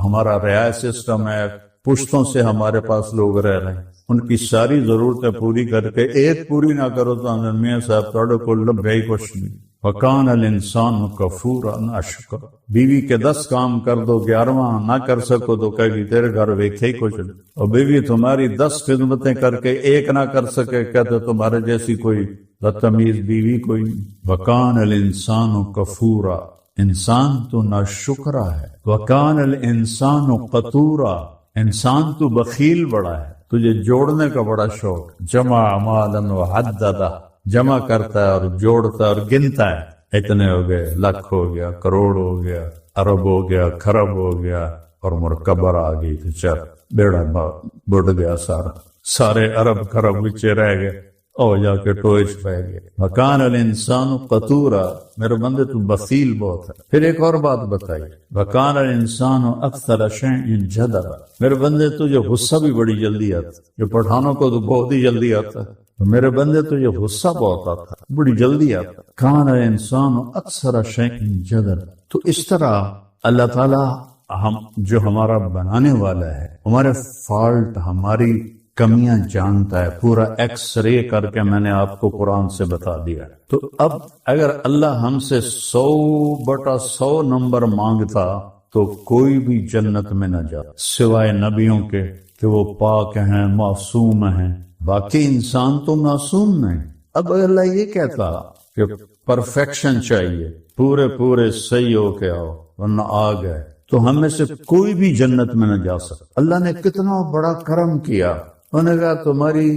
ہمارا رعایت سسٹم ہے، پشتوں سے ہمارے پاس لوگ رہ رہے ہیں، ان کی ساری ضرورتیں پوری کر کے ایک پوری نہ کرو تو میاں صاحب تھوڑے کو لبھے کچھ نہیں۔ وَكَانَ الْإِنسَانُ كَفُورًا ناشکر، بیوی کے 10 کام کر دو، 11واں نہ کر سکو تو کہے گی تیرے گھر ویکھے ہی کچھ نہیں، اور بیوی تمہاری 10 خدمتیں کر کے ایک نہ کر سکے، کہتے تمہارے جیسی کوئی بدتمیز بیوی کوئی نہیں۔ وَكَانَ الْإِنسَانُ كَفُورًا، انسان تو ناشکرا ہے۔ وَكَانَ الْإِنسَانُ قَتُورًا، انسان تو بخیل بڑا ہے، تجھے جوڑنے کا بڑا شوق، جمع مالاً وعددہ، جمع کرتا ہے اور جوڑتا ہے اور گنتا ہے، اتنے ہو گئے، لاکھ ہو گیا، کروڑ ہو گیا، ارب ہو گیا، خرب ہو گیا، اور مرکبر آ گئی تو چل بیڑا بڑھ گیا، سارے ارب خرب بچے رہ گئے، اور جا کے ٹوئچ پہ گئے۔ وَكَانَ الْإِنسَانُ قَتُورًا، میرے بندے تو بخیل بہت ہے۔ پھر ایک اور بات بتائی، وَكَانَ الْإِنسَانُ أَكْثَرَ شَيْءٍ جَدَلًا، میرے بندے تجھے غصہ بھی بڑی جلدی آتا ہے، یہ پٹھانوں کو تو بہت ہی جلدی آتا ہے، میرے بندے تجھے غصہ بہت آتا ہے، بڑی جلدی آتا ہے۔ كَانَ الْإِنسَانُ أَكْثَرَ شَيْءٍ جَدَلًا، تو اس طرح اللہ تعالیٰ جو ہمارا بنانے والا ہے، ہمارے فالٹ، ہماری کمیاں جانتا ہے، پورا ایکس رے کر کے میں نے آپ کو قرآن سے بتا دیا۔ تو اب اگر اللہ ہم سے 100/100 نمبر مانگتا تو کوئی بھی جنت میں نہ جاتا سوائے نبیوں کے کہ وہ پاک ہیں، معصوم ہیں، باقی انسان تو معصوم نہیں۔ اب اللہ یہ کہتا کہ پرفیکشن چاہیے، پورے صحیح ہو کے آؤ ورنہ آ گئے، تو ہم میں سے کوئی بھی جنت میں نہ جا سکتا۔ اللہ نے کتنا بڑا کرم کیا، انہوں نے کہا تمہاری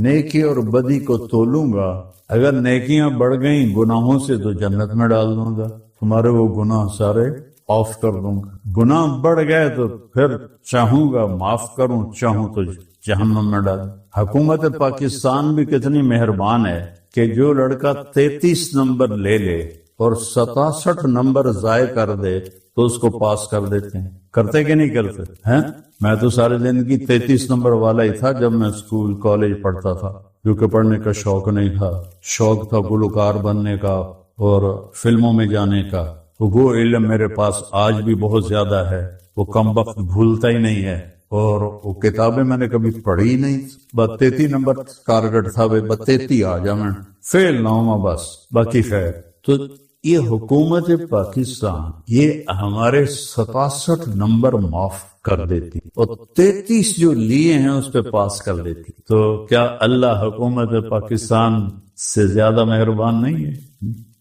نیکی اور بدی کو تولوں گا، اگر نیکیاں بڑھ گئیں گناہوں سے تو جنت میں ڈال دوں گا، تمہارے وہ گناہ سارے آف کر دوں گا۔ گناہ بڑھ گئے تو پھر چاہوں گا معاف کروں، چاہوں تو جہنم میں ڈال۔ حکومت پاکستان بھی کتنی مہربان ہے کہ جو لڑکا 33 نمبر لے لے اور 67 نمبر ضائع کر دے تو اس کو پاس کر دیتے ہیں، کرتے کہ نہیں کرتے ہیں؟ میں تو سارے زندگی 33 نمبر والا ہی تھا جب میں اسکول کالج پڑھتا تھا، کیونکہ پڑھنے کا شوق نہیں تھا، شوق تھا گلوکار بننے کا اور فلموں میں جانے کا۔ وہ علم میرے پاس آج بھی بہت زیادہ ہے، وہ کم وقت بھولتا ہی نہیں ہے، اور وہ کتابیں میں نے کبھی پڑھی نہیں۔ 33 نمبر ٹارگٹ تھا، 33 آ جا میں فیل نہ ہوں بس، باقی خیر۔ تو یہ حکومت پاکستان یہ ہمارے 67 نمبر معاف کر دیتی اور 33 جو لیے ہیں اس پہ پاس کر دیتی۔ تو کیا اللہ حکومت پاکستان سے زیادہ مہربان نہیں ہے.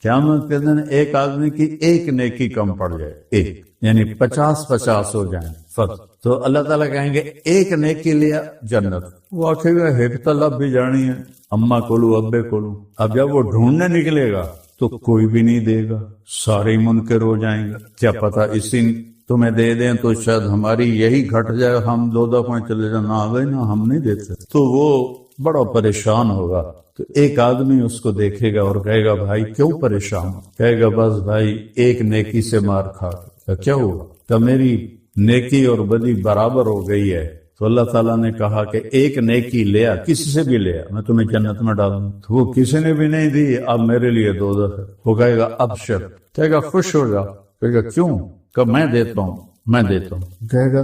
قیامت کے دن ایک آدمی کی ایک نیکی کم پڑ جائے، ایک یعنی 50 ہو جائیں فرض، تو اللہ تعالیٰ کہیں گے ایک نیکی لیا جنت. وہ آخے گا ہیبت اللہ بھی جانی ہے، اماں کو لوں ابے کو لوں. اب جب وہ ڈھونڈنے نکلے گا تو کوئی بھی نہیں دے گا، سارے منکر ہو جائیں گے. کیا پتا اسی تمہیں دے دیں تو شاید ہماری یہی گھٹ جائے، ہم 2 دفعہ چلے جائیں، نہ بھائی نہ ہم نہیں دیتے. تو وہ بڑا پریشان ہوگا. تو ایک آدمی اس کو دیکھے گا اور کہے گا بھائی کیوں پریشان؟ کہے گا بس بھائی ایک نیکی سے مار کھا. کیا ہوا؟ کہ میری نیکی اور بدی برابر ہو گئی ہے. تو اللہ تعالیٰ نے کہا کہ ایک نیکی لیا، کسی سے بھی لیا، میں تمہیں جنت میں ڈالوں. تو وہ کسی نے بھی نہیں دی، اب میرے لیے 2 دفعہ. وہ کہے گا ابشر، کہے گا خوش ہو جا. کہے گا کیوں؟ کہ میں دیتا ہوں، میں دیتا ہوں. کہے گا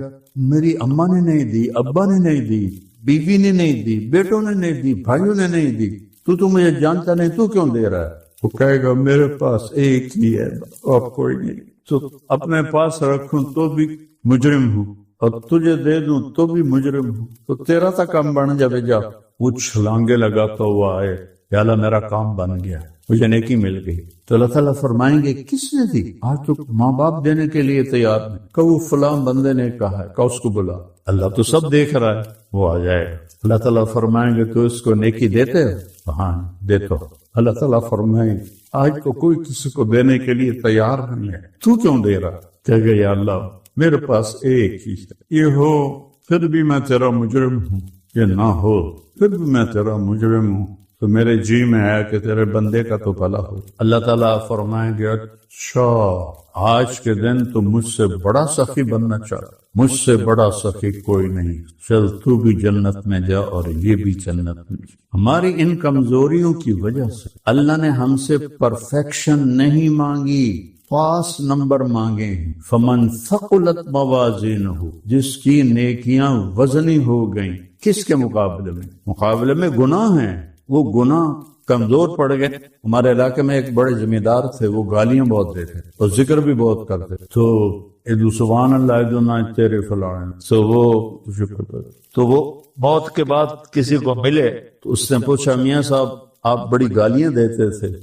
میری اماں نے نہیں دی، ابا نے نہیں دی، بیوی نے نہیں دی، بیٹوں نے نہیں دی، بھائیوں نے نہیں دی، تو مجھے جانتا نہیں، تو کیوں دے رہا ہے؟ وہ کہے گا میرے پاس ایک ہی ہے اور کوئی نہیں. تو اپنے پاس رکھوں تو بھی مجرم ہوں اور تجھے دے دوں تو بھی مجرم ہوں. تو تیرا تا کام بن جائے. جا وہ چھلانگے لگا تو وہ آئے، یا اللہ میرا کام بن گیا، مجھے نیکی مل گئی. تو اللہ تعالیٰ فرمائیں گے کس نے دی؟ آج تو ماں باپ دینے کے لیے تیار نہیں. کہ وہ فلاں بندے نے کہا ہے، کہ اس کو بلا. اللہ تو سب دیکھ رہا ہے، وہ آ جائے گا. اللہ تعالیٰ فرمائیں گے تو اس کو نیکی دیتے ہو؟ ہاں دیتا ہو. اللہ تعالیٰ فرمائیں گے آج تو کوئی کسی کو دینے کے لیے تیار نہیں ہے، تو کیوں دے رہا؟ کہے گا یا اللہ میرے پاس ایک ہی ہے، یہ ہو پھر بھی میں تیرا مجرم ہوں، یہ نہ ہو پھر بھی میں تیرا مجرم ہوں. تو میرے جی میں ہے کہ تیرے بندے کا تو بھلا ہو. اللہ تعالیٰ فرمائیں گے اچھا آج کے دن تو مجھ سے بڑا سخی بننا چاہتا، مجھ سے بڑا سخی کوئی نہیں، چل تو بھی جنت میں جا اور یہ بھی جنت میں جا. ہماری ان کمزوریوں کی وجہ سے اللہ نے ہم سے پرفیکشن نہیں مانگی، پاس نمبر مانگے ہیں. فمن ثقلت موازینہ، جس کی نیکیاں وزنی ہو گئیں. کس کے مقابلے میں گناہ ہیں، وہ گناہ کمزور پڑ گئے. ہمارے علاقے میں ایک بڑے ذمہ دار تھے، وہ گالیاں بہت دیتے اور ذکر بھی بہت کرتے. تو ادو سبحان اللہ ادو نہ تیرے فلاں، تو وہ موت کے بعد کسی کو ملے تو اس نے پوچھا میاں صاحب آپ بڑی گالیاں دیتے تھے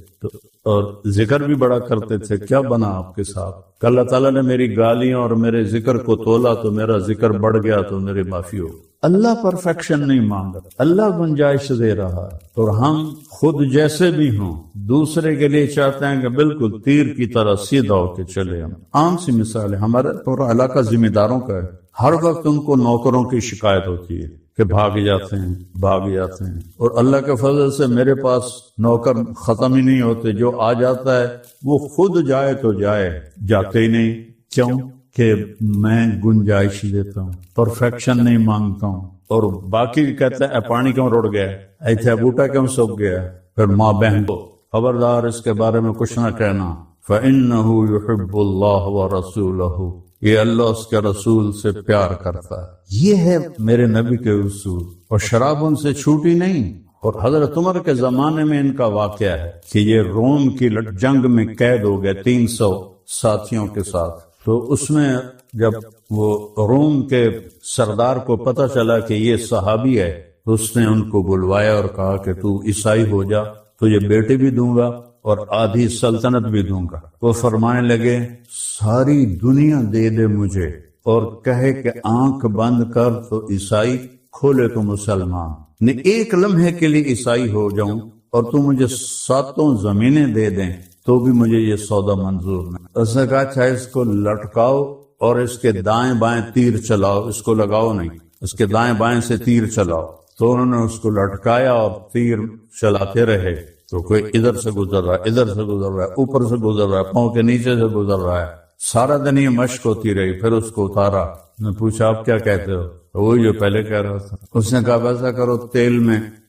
اور ذکر بھی بڑا کرتے تھے، کیا بنا آپ کے ساتھ؟ کہ اللہ تعالیٰ نے میری گالیاں اور میرے ذکر کو تولا تو میرا ذکر بڑھ گیا تو میری معافی ہو. اللہ پرفیکشن نہیں مانگا، اللہ گنجائش دے رہا ہے. اور ہم خود جیسے بھی ہوں دوسرے کے لیے چاہتے ہیں کہ بالکل تیر کی طرح سیدھا ہو کے چلے. ہم عام سی مثال ہے، ہمارا پورا علاقہ ذمہ داروں کا ہے. ہر وقت ان کو نوکروں کی شکایت ہوتی ہے کہ بھاگ جاتے ہیں، اور اللہ کے فضل سے میرے پاس نوکر ختم ہی نہیں ہوتے. جو آ جاتا ہے وہ خود جائے تو جائے، جاتے ہی نہیں. کیوں؟ کہ میں گنجائش دیتا ہوں، پرفیکشن نہیں مانگتا ہوں. اور باقی کہتے ہیں پانی کیوں رڑ گیا، ایتھے بوٹا کیوں سوکھ گیا. پھر ماں بہن کو خبردار اس کے بارے میں کچھ نہ کہنا. فَإِنَّهُ يُحِبُّ اللَّهُ وَرَسُولَهُ، یہ اللہ اس کے رسول سے پیار کرتا ہے. یہ ہے میرے نبی کے اصول. اور شراب ان سے چھوٹی نہیں. اور حضرت عمر کے زمانے میں ان کا واقعہ ہے کہ یہ روم کی جنگ میں قید ہو گئے 300 ساتھیوں کے ساتھ. تو اس میں جب وہ روم کے سردار کو پتہ چلا کہ یہ صحابی ہے تو اس نے ان کو بلوایا اور کہا کہ تو عیسائی ہو جا، تو یہ بیٹے بھی دوں گا اور آدھی سلطنت بھی دوں گا. وہ فرمانے لگے ساری دنیا دے دے مجھے اور کہے کہ آنکھ بند کر تو عیسائی، کھولے تو مسلمان. نے ایک لمحے کے لیے عیسائی ہو جاؤں اور تو مجھے 7 زمینیں دے دیں تو بھی مجھے یہ سودا منظور نہیں. اس نے کہا چاہے اس کو لٹکاؤ اور اس کے دائیں بائیں تیر چلاؤ، اس کو لگاؤ نہیں، اس کے دائیں بائیں سے تیر چلاؤ. تو انہوں نے اس کو لٹکایا اور تیر چلاتے رہے. تو کوئی ادھر سے گزر رہا ہے، ادھر سے گزر رہا ہے، اوپر سے گزر رہا ہے، پاؤں کے نیچے سے گزر رہا ہے. سارا دن یہ مشق ہوتی رہی. پھر اس کو اتارا. میں پوچھا آپ کیا کہتے ہو؟ وہ جو پہلے کہہ رہا تھا. اس نے کہا ویسا کرو،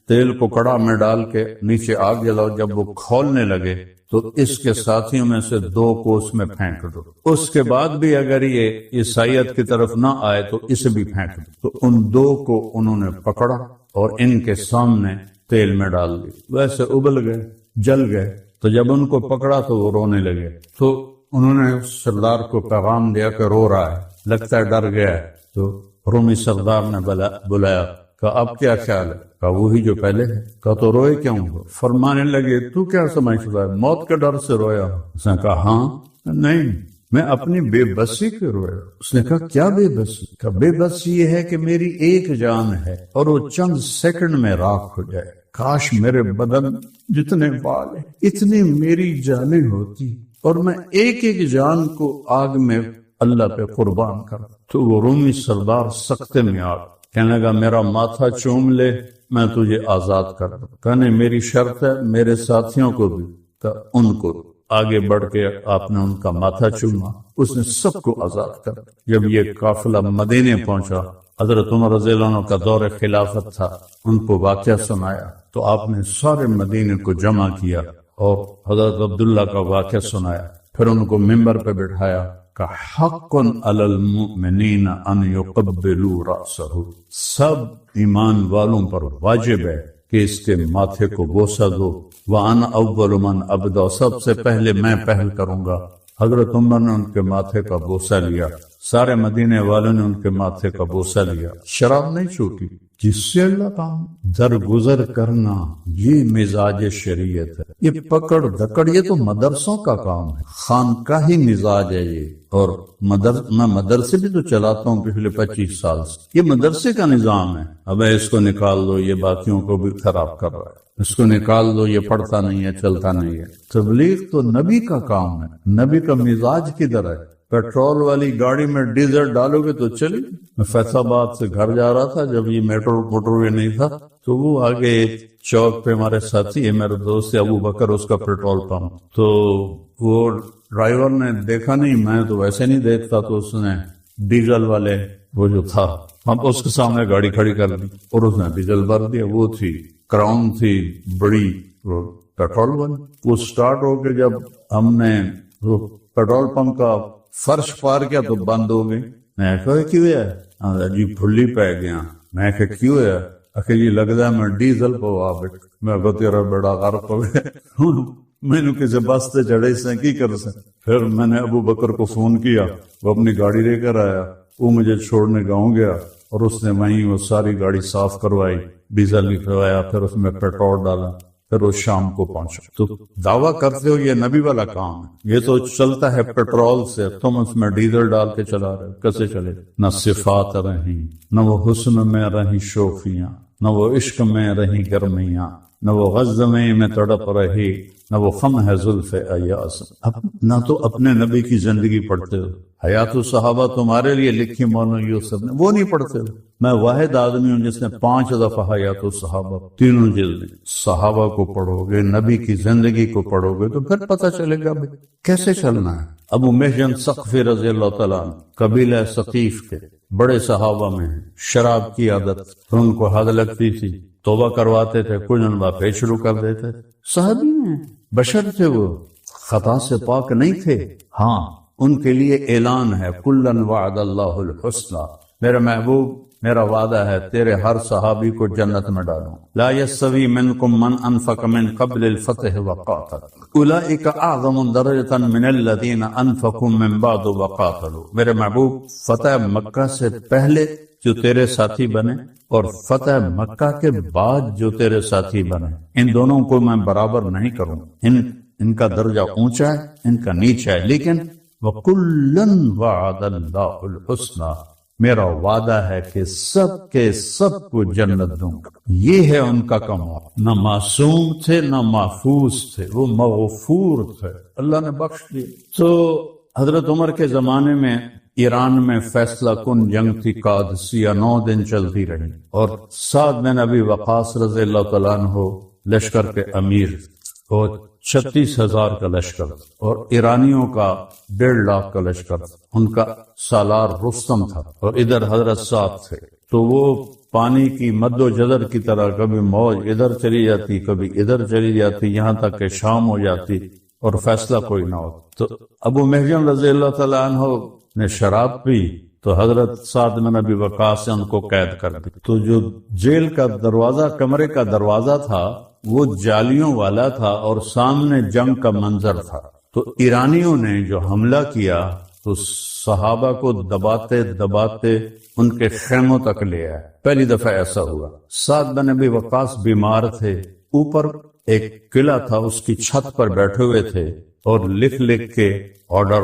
تیل کو کڑا میں ڈال کے نیچے آگ جلاؤ، جب وہ کھولنے لگے تو اس کے ساتھیوں میں سے 2 کو اس میں پھینک دو. اس کے بعد بھی اگر یہ عیسائیت کی طرف نہ آئے تو اسے بھی پھینک دو. تو ان 2 کو انہوں نے پکڑا اور ان کے سامنے تیل میں ڈال دی. ویسے ابل گئے، جل گئے. تو جب ان کو پکڑا تو وہ رونے لگے. تو انہوں نے سردار کو پیغام دیا کہ رو رہا ہے، لگتا ہے ڈر گیا ہے. تو رومی سردار نے بلایا کہا اب کیا خیال ہے؟ کہا وہی جو پہلے ہے۔ کہا تو روئے کیوں ہو؟ فرمانے لگے تو کیا سمجھتا ہے موت کے ڈر سے رویا؟ اس نے کہا ہاں۔ نہیں، میں اپنی بے بسی کے رویا۔ اس نے کہا کیا بے بسی؟ کہا بے بسی یہ ہے کہ میری ایک جان ہے اور وہ چند سیکنڈ میں راکھ ہو جائے، کاش میرے بدن جتنے بال ہیں اتنی میری جانیں ہوتی اور میں ایک ایک جان کو آگ میں اللہ پہ قربان کر۔ تو وہ رومی سردار سختے میں آ کہنے لگا میرا ماتھا چوم لے میں تجھے آزاد کر دوں۔ کہنے میری شرط ہے میرے ساتھیوں کو بھی، ان کو آگے بڑھ کے آپ نے ان کا ماتھا چوما، اس نے سب کو آزاد کر۔ جب یہ قافلہ مدینے پہنچا، حضرت عمر رضی اللہ عنہ کا دور خلافت تھا، ان کو واقعہ سنایا تو آپ نے سارے مدینے کو جمع کیا اور حضرت عبداللہ کا واقعہ سنایا، پھر ان کو ممبر پہ بٹھایا کہ حق علی المؤمنین ان یقبلوا رأسہ، سب ایمان والوں پر واجب ہے کہ اس کے ماتھے کو بوسہ دو۔ وَأَنَا أَوَّلُ مَنْ أَبْدَأُ، سب سے پہلے میں پہل کروں گا۔ حضرت عمر نے ان کے ماتھے کا بوسہ لیا، سارے مدینے والوں نے ان کے ماتھے کا بوسہ لیا، شراب نہیں چھوٹی، جس سے اللہ کام درگزر کرنا، یہ مزاج شریعت ہے۔ یہ پکڑ دکڑ یہ تو مدرسوں کا کام ہے، خانقاہی مزاج ہے یہ۔ اور میں مدرسے بھی تو چلاتا ہوں پچھلے 25 سال سے، یہ مدرسے کا نظام ہے۔ اب اس کو نکال دو، یہ باقیوں کو بھی خراب کر رہا ہے، اس کو نکال دو، یہ پڑھتا نہیں ہے، چلتا نہیں ہے۔ تبلیغ تو نبی کا کام ہے، نبی کا مزاج کدھر ہے؟ پیٹرول والی گاڑی میں ڈیزل ڈالو گے تو چلی۔ میں فیصل آباد سے گھر جا رہا تھا، جب یہ موٹر وے نہیں تھا، تو وہ آگے چوک پہ ہمارے ساتھی ہے، میرے دوست ابو بکر، اس کا پیٹرول پمپ، تو وہ ڈرائیور نے دیکھا نہیں، میں تو ویسے نہیں دیکھتا، تو اس نے ڈیزل والے وہ جو تھا ہم اس کے سامنے گاڑی کھڑی کر دی اور اس نے ڈیزل بھر دیا۔ وہ تھی کراؤن تھی بڑی پیٹرول والی، وہ سٹارٹ ہو کے جب ہم نے پیٹرول پمپ کا فرش پار کیا تو بند ہو گئی۔ میں کہا کیوں ہے؟ جی پھلی پہ گیا۔ میں کہا کیوں ہے؟ کہ جی لگتا ہے میں ڈیزل پہ آ بیٹھ، میں کہا تیرا بڑا غرق ہو گیا، میں نے کسی بس سے چڑھے اس نے کی کر سکتا۔ پھر میں نے ابو بکر کو فون کیا، وہ اپنی گاڑی لے کر آیا، وہ مجھے چھوڑنے گاؤں گیا اور اس نے وہیں وہ ساری گاڑی صاف کروائی، ڈیزل بھی کروایا، پھر اس میں پیٹرول ڈالا، پھر وہ شام کو پہنچا۔ تو دعویٰ کرتے ہو یہ نبی والا کام ہے، یہ تو چلتا ہے پیٹرول سے، تم اس میں ڈیزل ڈال کے چلا رہے، کیسے چلے؟ نہ صفات رہیں، نہ وہ حسن میں رہیں شوخیاں، نہ وہ عشق میں رہیں گرمیاں، نہ وہ غزہ میں تڑپ رہی، نہ وہ خم ہے زلف ایاس۔ نہ تو اپنے نبی کی زندگی پڑھتے ہو، حیات الصحابہ تمہارے لیے لکھی مولانا یوسف نے، وہ نہیں پڑھتے ہو۔ میں واحد آدمی ہوں جس نے 5 دفعہ حیات الصحابہ تینوں جلدیں، صحابہ کو پڑھو گے، نبی کی زندگی کو پڑھو گے تو پھر پتہ چلے گا کیسے چلنا ہے۔ ابو محجن ثقفی رضی اللہ تعالیٰ عنہ قبیلہ ثقیف کے بڑے صحابہ میں ہیں، شراب کی عادت، ان کو حد لگتی تھی، توبہ کرواتے تھے، کچھ انبا پھر شروع کر دیتے۔ صحابی ہیں، بشر تھے، وہ خطا سے پاک نہیں تھے۔ ہاں ان کے لیے اعلان ہے کلن وعد اللہ الحسنى، میرا محبوب میرا وعدہ ہے تیرے ہر صحابی کو جنت میں ڈالوں۔ لا يستوي منكم من انفق من قبل الفتح وقاتل اولئک اعظم درجة من الذين انفقوا من بعد وقاتلوا، میرے محبوب فتح مکہ سے پہلے جو تیرے ساتھی بنے اور فتح مکہ کے بعد جو تیرے ساتھی بنے، ان دونوں کو میں برابر نہیں کروں، ان کا درجہ اونچا ہے، ان کا نیچا ہے، لیکن وَكُلًّا وَعَدَ اللَّهُ الْحُسْنَى، میرا وعدہ ہے کہ سب کے سب کو جنت دوں گا۔ یہ ہے ان کا کمال، نہ معصوم تھے نہ محفوظ تھے، وہ مغفور تھے، اللہ نے بخش دیے۔ تو حضرت عمر کے زمانے میں ایران میں فیصلہ کن جنگ تھی، قادسیہ 9 دن چلتی رہی، اور سعد بن ابی وقاص رضی اللہ تعالیٰ عنہ لشکر کے امیر، اور 36,000 کا لشکر، اور ایرانیوں کا 1.5 لاکھ کا لشکر، ان کا سالار رستم تھا، اور ادھر حضرت سعد تھے۔ تو وہ پانی کی مد و جزر کی طرح کبھی موج ادھر چلی جاتی کبھی ادھر چلی جاتی، یہاں تک کہ شام ہو جاتی اور فیصلہ کوئی نہ ہو۔ تو ابو محجن رضی اللہ تعالیٰ عنہ نے شراب پی تو حضرت سعد بن ابی وقاص نے ان کو قید کر دی۔ تو جو جیل کا دروازہ، کمرے کا دروازہ تھا، وہ جالیوں والا تھا اور سامنے جنگ کا منظر تھا۔ تو ایرانیوں نے جو حملہ کیا تو صحابہ کو دباتے دباتے ان کے خیموں تک لے آئے۔ پہلی دفعہ ایسا ہوا۔ سعد بن ابی وقاص بیمار تھے، اوپر ایک قلعہ تھا، اس کی چھت پر بیٹھے ہوئے تھے اور لکھ لکھ کے آرڈر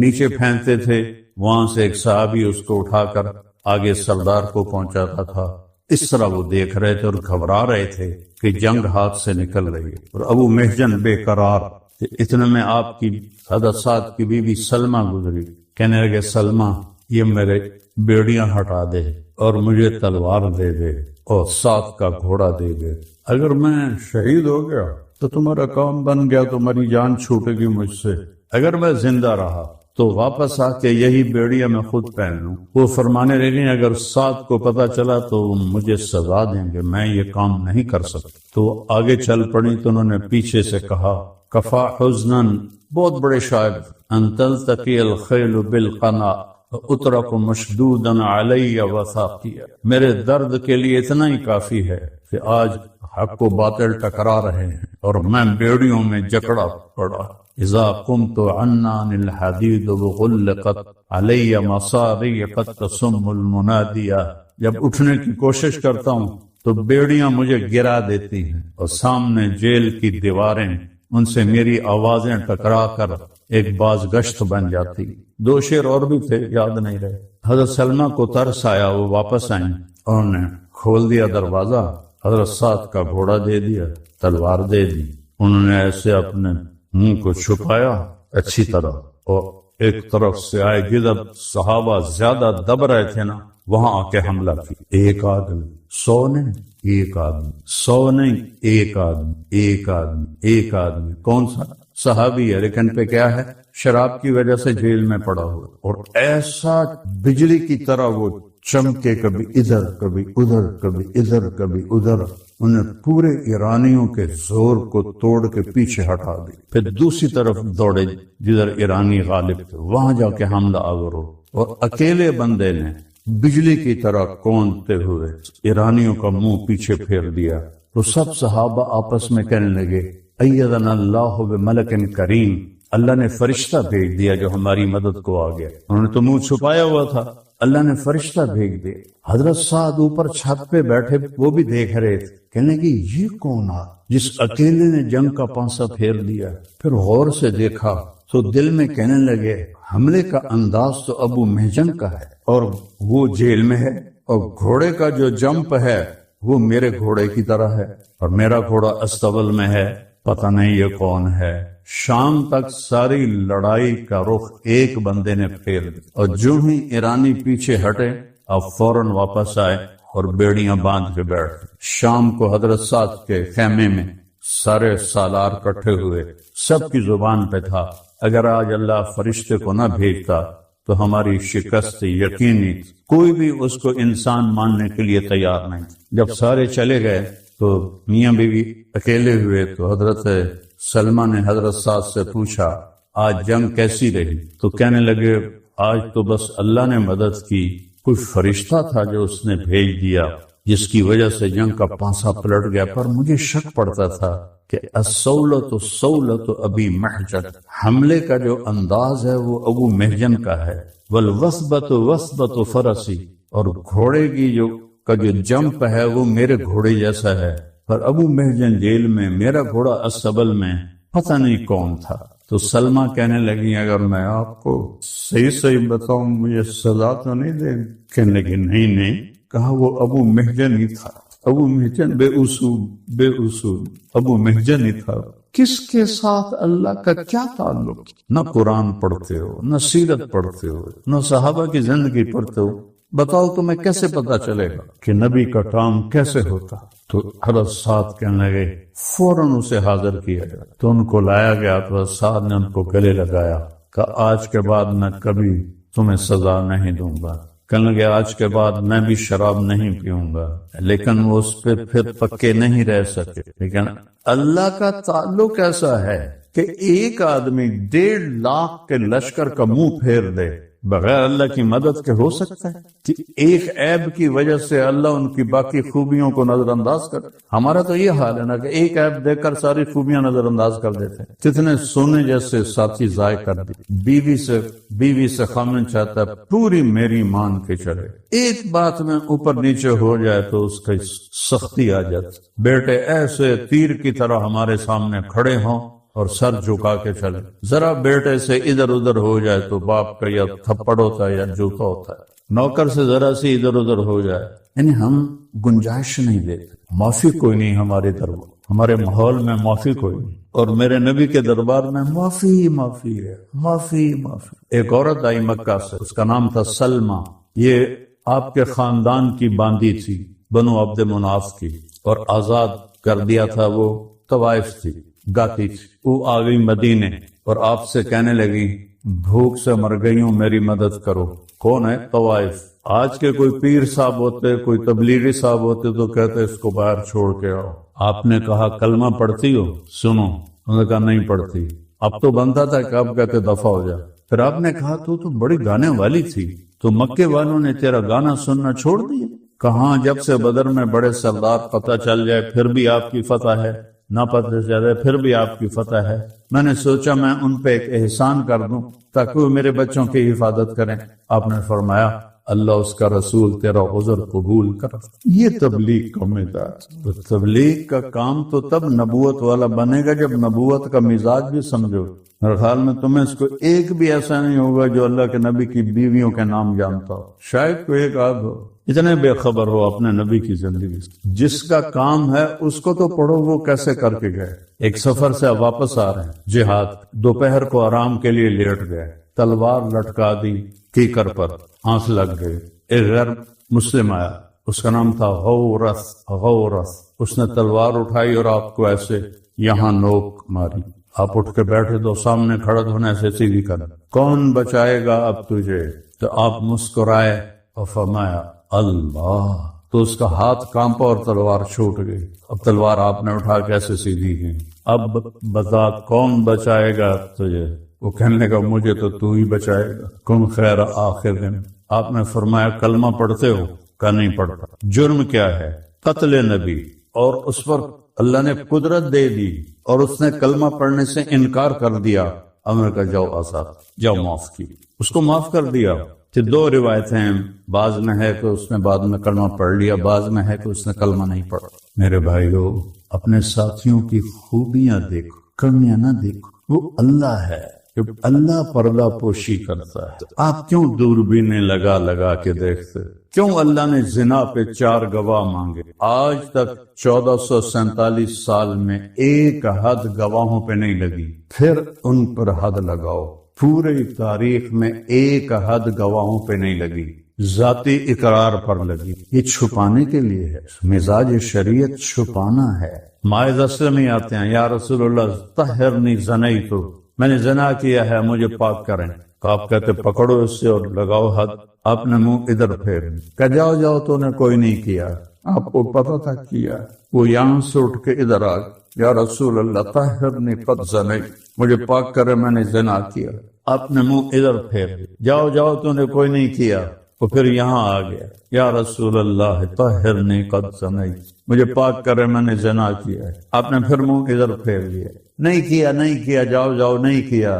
نیچے پھینکتے تھے، وہاں سے ایک صحابی اس کو اٹھا کر آگے سردار کو پہنچاتا تھا۔ اس طرح وہ دیکھ رہے تھے اور گھبرا رہے تھے کہ جنگ ہاتھ سے نکل رہی ہے، اور ابو محجن بے قرار۔ اتنے میں آپ کی حضرت سعد کی بیوی سلمہ گزری، کہنے لگے سلمہ یہ میرے بیڑیاں ہٹا دے اور مجھے تلوار دے دے اور سعد کا گھوڑا دے دے، اگر میں شہید ہو گیا تو تمہارا کام بن گیا، تمہاری جان چھوٹے گی مجھ سے، اگر میں زندہ رہا تو واپس آ کے یہی بیڑیاں میں خود پہن لوں۔ وہ فرمانے لگے اگر سعد کو پتا چلا تو مجھے سزا دیں گے، میں یہ کام نہیں کر سکتا۔ تو آگے چل پڑی تو انہوں نے پیچھے سے کہا کفا حزنن، بہت بڑے شاعر، ان تلتقی الخیل بالقنا اترک مشدودا علی وثاقیا، میرے درد کے لیے اتنا ہی کافی ہے کہ آج حق و باطل ٹکرا رہے ہیں اور میں بیڑیوں میں جکڑا پڑا۔ اذا قمت عنان الحدید وغلقت علی مصاری قد تسم المنادیہ، جب اٹھنے کی کوشش کرتا ہوں تو بیڑیاں مجھے گرا دیتی ہیں اور سامنے جیل کی دیواریں، ان سے میری آوازیں ٹکرا کر ایک باز گشت بن جاتی۔ دو شعر اور بھی تھے، یاد نہیں رہے۔ حضرت سلمہ کو ترس آیا، وہ واپس آئیں، انہوں نے کھول دیا دروازہ، حضرت سعد کا گھوڑا دے دیا، تلوار دے دی، انہوں نے ایسے اپنے منہ کو چھپایا اچھی طرح، اور ایک طرف سے آئے گدب صحابہ زیادہ دب رہے تھے نا، وہاں آ کے حملہ کی۔ ایک آدمی، 100 نہیں، ایک آدمی، 100 نہیں، ایک آدمی، ایک آدمی، ایک آدمی۔ کون سا؟ صحابی ہے، لیکن پہ کیا ہے؟ شراب کی وجہ سے جیل میں پڑا ہوا، اور ایسا بجلی کی طرح وہ چمکے، کبھی ادھر کبھی ادھر، کبھی ادھر کبھی ادھر، انہیں پورے ایرانیوں کے زور کو توڑ کے پیچھے ہٹا دی۔ پھر دوسری طرف دوڑے جدھر ایرانی غالب تھے، وہاں جا کے حملہ آور ہو، اور اکیلے بندے نے بجلی کی طرح کونتے ہوئے ایرانیوں کا منہ پیچھے پھیر دیا۔ تو سب صحابہ آپس میں کہنے لگے ایدنا اللہ بملک کریم، اللہ نے فرشتہ بھیج دیا جو ہماری مدد کو آ گیا۔ انہوں نے تو منہ چھپایا ہوا تھا، اللہ نے فرشتہ بھیج دیا۔ حضرت سعد اوپر چھت پہ بیٹھے، وہ بھی دیکھ رہے تھے، کہنے کہ یہ کون آ جس اکیلے نے جنگ کا پانسا پھیر دیا۔ پھر غور سے دیکھا تو دل میں کہنے لگے حملے کا انداز تو ابو محجن کا ہے، اور وہ جیل میں ہے، اور گھوڑے کا جو جمپ ہے وہ میرے گھوڑے کی طرح ہے، اور میرا گھوڑا استبل میں ہے، پتہ نہیں یہ کون ہے۔ شام تک ساری لڑائی کا رخ ایک بندے نے پھیر دیا، اور جو ہی ایرانی پیچھے ہٹے اب فوراً واپس آئے اور بیڑیاں باندھ کے بیٹھ گئے۔ شام کو حضرت سعد کے خیمے میں سارے سالار کٹھے ہوئے، سب کی زبان پہ تھا اگر آج اللہ فرشتے کو نہ بھیجتا تو ہماری شکست یقینی، کوئی بھی اس کو انسان ماننے کے لیے تیار نہیں۔ جب سارے چلے گئے تو میاں بیوی اکیلے ہوئے، تو حضرت سلمہ نے حضرت سعد سے پوچھا آج جنگ کیسی رہی؟ تو کہنے لگے آج تو بس اللہ نے مدد کی، کوئی فرشتہ تھا جو اس نے بھیج دیا جس کی وجہ سے جنگ کا پانسا پلٹ گیا، پر مجھے شک پڑتا تھا کہ السولۃ سولۃ ابی محجن، حملے کا جو انداز ہے وہ ابو محجن کا ہے، والوثبۃ وثبۃ فرسی، اور گھوڑے کی جو جمپ ہے وہ میرے گھوڑے جیسا ہے، پر ابو محجن جیل میں، میرا گھوڑا اسبل میں، پتہ نہیں کون تھا۔ تو سلمہ کہنے لگی اگر میں آپ کو صحیح بتاؤں مجھے سزا تو نہیں دیں؟ کہنے لگی نہیں، کہا وہ ابو محجن ہی تھا، ابو محجن بے اصول ابو محجن ہی تھا۔ کس کے ساتھ اللہ کا کیا تعلق؟ نہ قرآن پڑھتے ہو، نہ سیرت پڑھتے ہو، نہ صحابہ کی زندگی پڑھتے ہو، بتاؤ تمہیں کیسے پتا چلے گا کہ نبی کا کام کیسے ہوتا؟ تو حضرت سعد کہنے لگے فوراً اسے حاضر کیا گیا، تو ان کو لایا گیا، تو حضرت سعد نے ان کو گلے لگایا، کہا آج کے بعد میں کبھی تمہیں سزا نہیں دوں گا۔ کہنے لگے آج کے بعد میں بھی شراب نہیں پیوں گا، لیکن وہ اس پہ پھر پکے نہیں رہ سکے۔ لیکن اللہ کا تعلق ایسا ہے کہ ایک آدمی 1.5 لاکھ کے لشکر کا منہ پھیر دے، بغیر اللہ کی مدد کے ہو سکتا ہے کہ ایک عیب کی وجہ سے اللہ ان کی باقی خوبیوں کو نظر انداز کر؟ ہمارا تو یہ حال ہے نا کہ ایک عیب دیکھ کر ساری خوبیاں نظر انداز کر دیتے ہیں۔ کتنے سونے جیسے ساتھی ضائع کر دی، بیوی سے خامن چاہتا ہے پوری میری مان کے چلے، ایک بات میں اوپر نیچے ہو جائے تو اس کی سختی آ جاتی۔ بیٹے ایسے تیر کی طرح ہمارے سامنے کھڑے ہوں اور سر جھکا کے چلے، ذرا بیٹے سے ادھر ادھر ہو جائے تو باپ کا یا تھپڑ ہوتا ہے یا جوتا ہوتا ہے، نوکر سے ذرا سی ادھر ادھر ہو جائے، یعنی ہم گنجائش نہیں دیتے، معافی کوئی نہیں ہمارے دربار، ہمارے ماحول میں معافی کوئی نہیں، اور میرے نبی کے دربار میں معافی ہے، معافی۔ ایک عورت آئی مکہ سے، اس کا نام تھا سلمہ، یہ آپ کے خاندان کی باندی تھی، بنو عبد مناف کی، اور آزاد کر دیا تھا، وہ طوائف تھی، گاتی تھی۔ وہ آ گئی مدینے اور آپ سے کہنے لگی بھوک سے مر گئی ہوں، میری مدد کرو۔ کون ہے؟ طوائف۔ آج کے کوئی پیر صاحب ہوتے، کوئی تبلیغی صاحب ہوتے تو کہتے اس کو باہر چھوڑ کے آؤ۔ آپ نے کہا کلمہ پڑھتی ہو؟ سنو۔ انہوں نے کہا نہیں پڑھتی۔ اب تو بنتا تھا کہ اب کہتے دفع ہو جا۔ پھر آپ نے کہا تو بڑی گانے والی تھی، تو مکے والوں نے تیرا گانا سننا چھوڑ دیا؟ کہاں، جب سے بدر میں بڑے سردار پتہ چل جائے پھر بھی آپ کی فتح ہے، نہ پتہ چلے پھر بھی آپ کی فتح ہے۔ میں نے سوچا میں ان پہ ایک احسان کر دوں تاکہ وہ میرے بچوں کی حفاظت کریں۔ آپ نے فرمایا اللہ اس کا رسول تیرا عذر قبول کر۔ یہ تبلیغ کا مزاج، تو تبلیغ کا کام تو تب نبوت والا بنے گا جب نبوت کا مزاج بھی سمجھو۔ میرے خیال میں تمہیں اس کو ایک بھی ایسا نہیں ہوگا جو اللہ کے نبی کی بیویوں کے نام جانتا ہو، شاید کوئی ایک آدھ ہو۔ اتنے بے خبر ہو اپنے نبی کی زندگی سے۔ جس کا کام ہے اس کو تو پڑھو، وہ کیسے کر کے گئے۔ ایک سفر سے واپس آ رہے ہیں، جہاد، دوپہر کو آرام کے لیے لیٹ گئے، تلوار لٹکا دی کیکر پر، آنکھ لگ گئی۔ ایک غیر مسلم آیا، اس کا نام تھا غورث۔ اس نے تلوار اٹھائی اور آپ کو ایسے یہاں نوک ماری۔ آپ اٹھ کے بیٹھے تو سامنے کھڑا ہونے سے سیدھی کر، کون بچائے گا اب تجھے؟ تو آپ مسکرائے اور فرمایا اللہ۔ تو اس کا ہاتھ کانپا اور تلوار چھوٹ گئی۔ اب تلوار آپ نے اٹھا کے ایسے سیدھی کی۔ اب بتا کون بچائے گا تجھے؟ وہ کہنے لگا مجھے تو ہی بچائے گا، کن خیر آخر دن۔ آپ نے فرمایا کلمہ پڑھتے ہو؟ کہ نہیں پڑھتا۔ جرم کیا ہے؟ قتل نبی، اور اس پر اللہ نے قدرت دے دی اور اس نے کلمہ پڑھنے سے انکار کر دیا۔ امر کا جاؤ آزاد، جاؤ معاف کی، اس کو معاف کر دیا۔ کہ دو روایتیں ہیں، بعض میں ہے کہ اس نے بعد میں کلمہ پڑھ لیا، بعض میں ہے کہ اس نے کلمہ نہیں پڑھا۔ میرے بھائیو، اپنے ساتھیوں کی خوبیاں دیکھو، کمیاں نہ دیکھو۔ وہ اللہ ہے، جب اللہ پردہ پوشی کرتا ہے آپ کیوں دوربینیں لگا کے دیکھتے؟ کیوں اللہ نے زنا پہ 4 گواہ مانگے؟ آج تک 1447 سال میں ایک حد گواہوں پہ نہیں لگی، پھر ان پر حد لگاؤ۔ پوری تاریخ میں ایک حد گواہوں پہ نہیں لگی، ذاتی اقرار پر لگی۔ یہ چھپانے کے لیے ہے، مزاج شریعت چھپانا ہے۔ مائز اسلمی آتے ہیں، یا رسول اللہ طہرنی زنیتو، میں نے زنا کیا ہے، مجھے پاک کریں۔ تو آپ کہتے پکڑو اس سے اور لگاؤ حد۔ آپ نے منہ ادھر پھیر، کہ جاؤ تو نے کوئی نہیں کیا، آپ کو پتا تھا کیا۔ وہ یہاں سے اٹھ کے ادھر آ، یا رسول اللہ طہرنی قد زنیت، مجھے پاک کرے، میں نے زنا کیا۔ آپ نے منہ ادھر پھیر، جاؤ تو نے کوئی نہیں کیا۔ وہ پھر یہاں آ گیا، یا رسول اللہ طہرنی قد زنیت، مجھے پاک کرے، میں نے زنا کیا ہے۔ آپ نے پھر منہ ادھر پھیر لیا، نہیں کیا، جاؤ نہیں کیا۔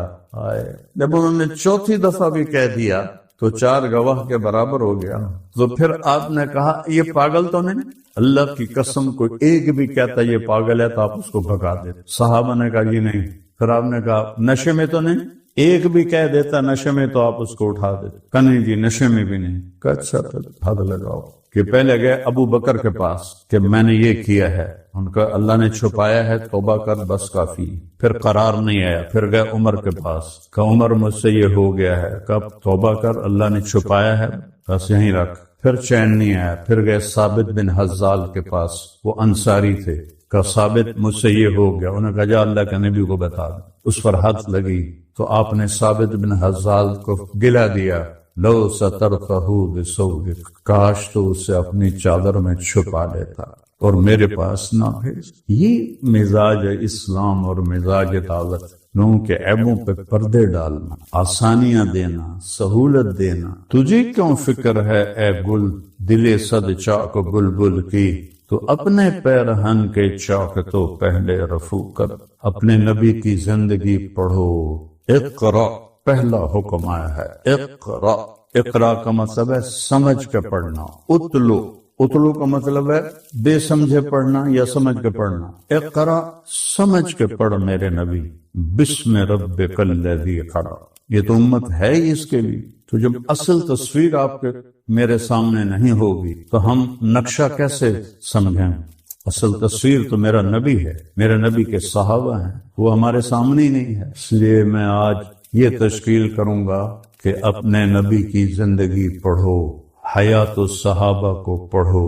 جب انہوں نے 4تھی دفعہ بھی کہہ دیا تو 4 گواہ کے برابر ہو گیا۔ تو پھر آپ نے کہا یہ پاگل تو نہیں؟ اللہ کی قسم کو ایک بھی کہتا یہ پاگل ہے تو آپ اس کو بھگا دیتے۔ صحابہ نے کہا یہ نہیں۔ پھر آپ نے کہا نشے میں تو نہیں؟ ایک بھی کہہ دیتا نشے میں تو آپ اس کو اٹھا دیتے۔ کہ نہیں جی نشے میں بھی نہیں۔ کہ اچھا حد لگاؤ۔ کہ پہلے گئے ابو بکر کے پاس کہ میں نے یہ کیا ہے، ان کا اللہ نے چھپایا ہے، توبہ کر بس کافی۔ پھر قرار نہیں آیا، پھر گئے عمر کے پاس کہ عمر مجھ سے یہ ہو گیا ہے، کب توبہ کر، اللہ نے چھپایا ہے، بس یہیں رکھ۔ پھر چین نہیں آیا، پھر گئے ثابت بن حزال کے پاس، وہ انصاری تھے، کہ ثابت مجھ سے یہ ہو گیا۔ انہوں نے کہا جا اللہ کے نبی کو بتا دیں۔ اس پر حد لگی تو آپ نے ثابت بن حزال کو گلا دیا، لو سترتہ بثوبک، کاش تو اسے اپنی چادر میں چھپا لیتا۔ اور میرے پاس نہ بھیج۔ یہ مزاج اسلام اور مزاج دعوت، لوگوں کے عیبوں پہ پردے ڈالنا، آسانیاں دینا، سہولت دینا۔ تجھے کیوں فکر ہے اے گل دل صد چاک بلبل کی، تو اپنے پیرہن کے چاک تو پہلے رفو کر۔ اپنے نبی کی زندگی پڑھو۔ اقرا پہلا حکم آیا ہے، اقرا۔ اقرا کا مطلب ہے سمجھ کے پڑھنا۔ اتلو، اتلو کا مطلب ہے بے سمجھے پڑھنا یا سمجھ کے پڑھنا۔ اقرا سمجھ کے پڑھ میرے نبی، بسم ربک الذی قرأ۔ یہ تو امت ہے ہی اس کے لیے۔ تو جب اصل تصویر آپ کے میرے سامنے نہیں ہوگی تو ہم نقشہ کیسے سمجھیں؟ اصل تصویر تو میرا نبی ہے، میرے نبی کے صحابہ ہیں، وہ ہمارے سامنے ہی نہیں ہے۔ اس لیے میں آج یہ تشکیل کروں گا کہ اپنے نبی کی زندگی پڑھو، حیات الصحابہ کو پڑھو،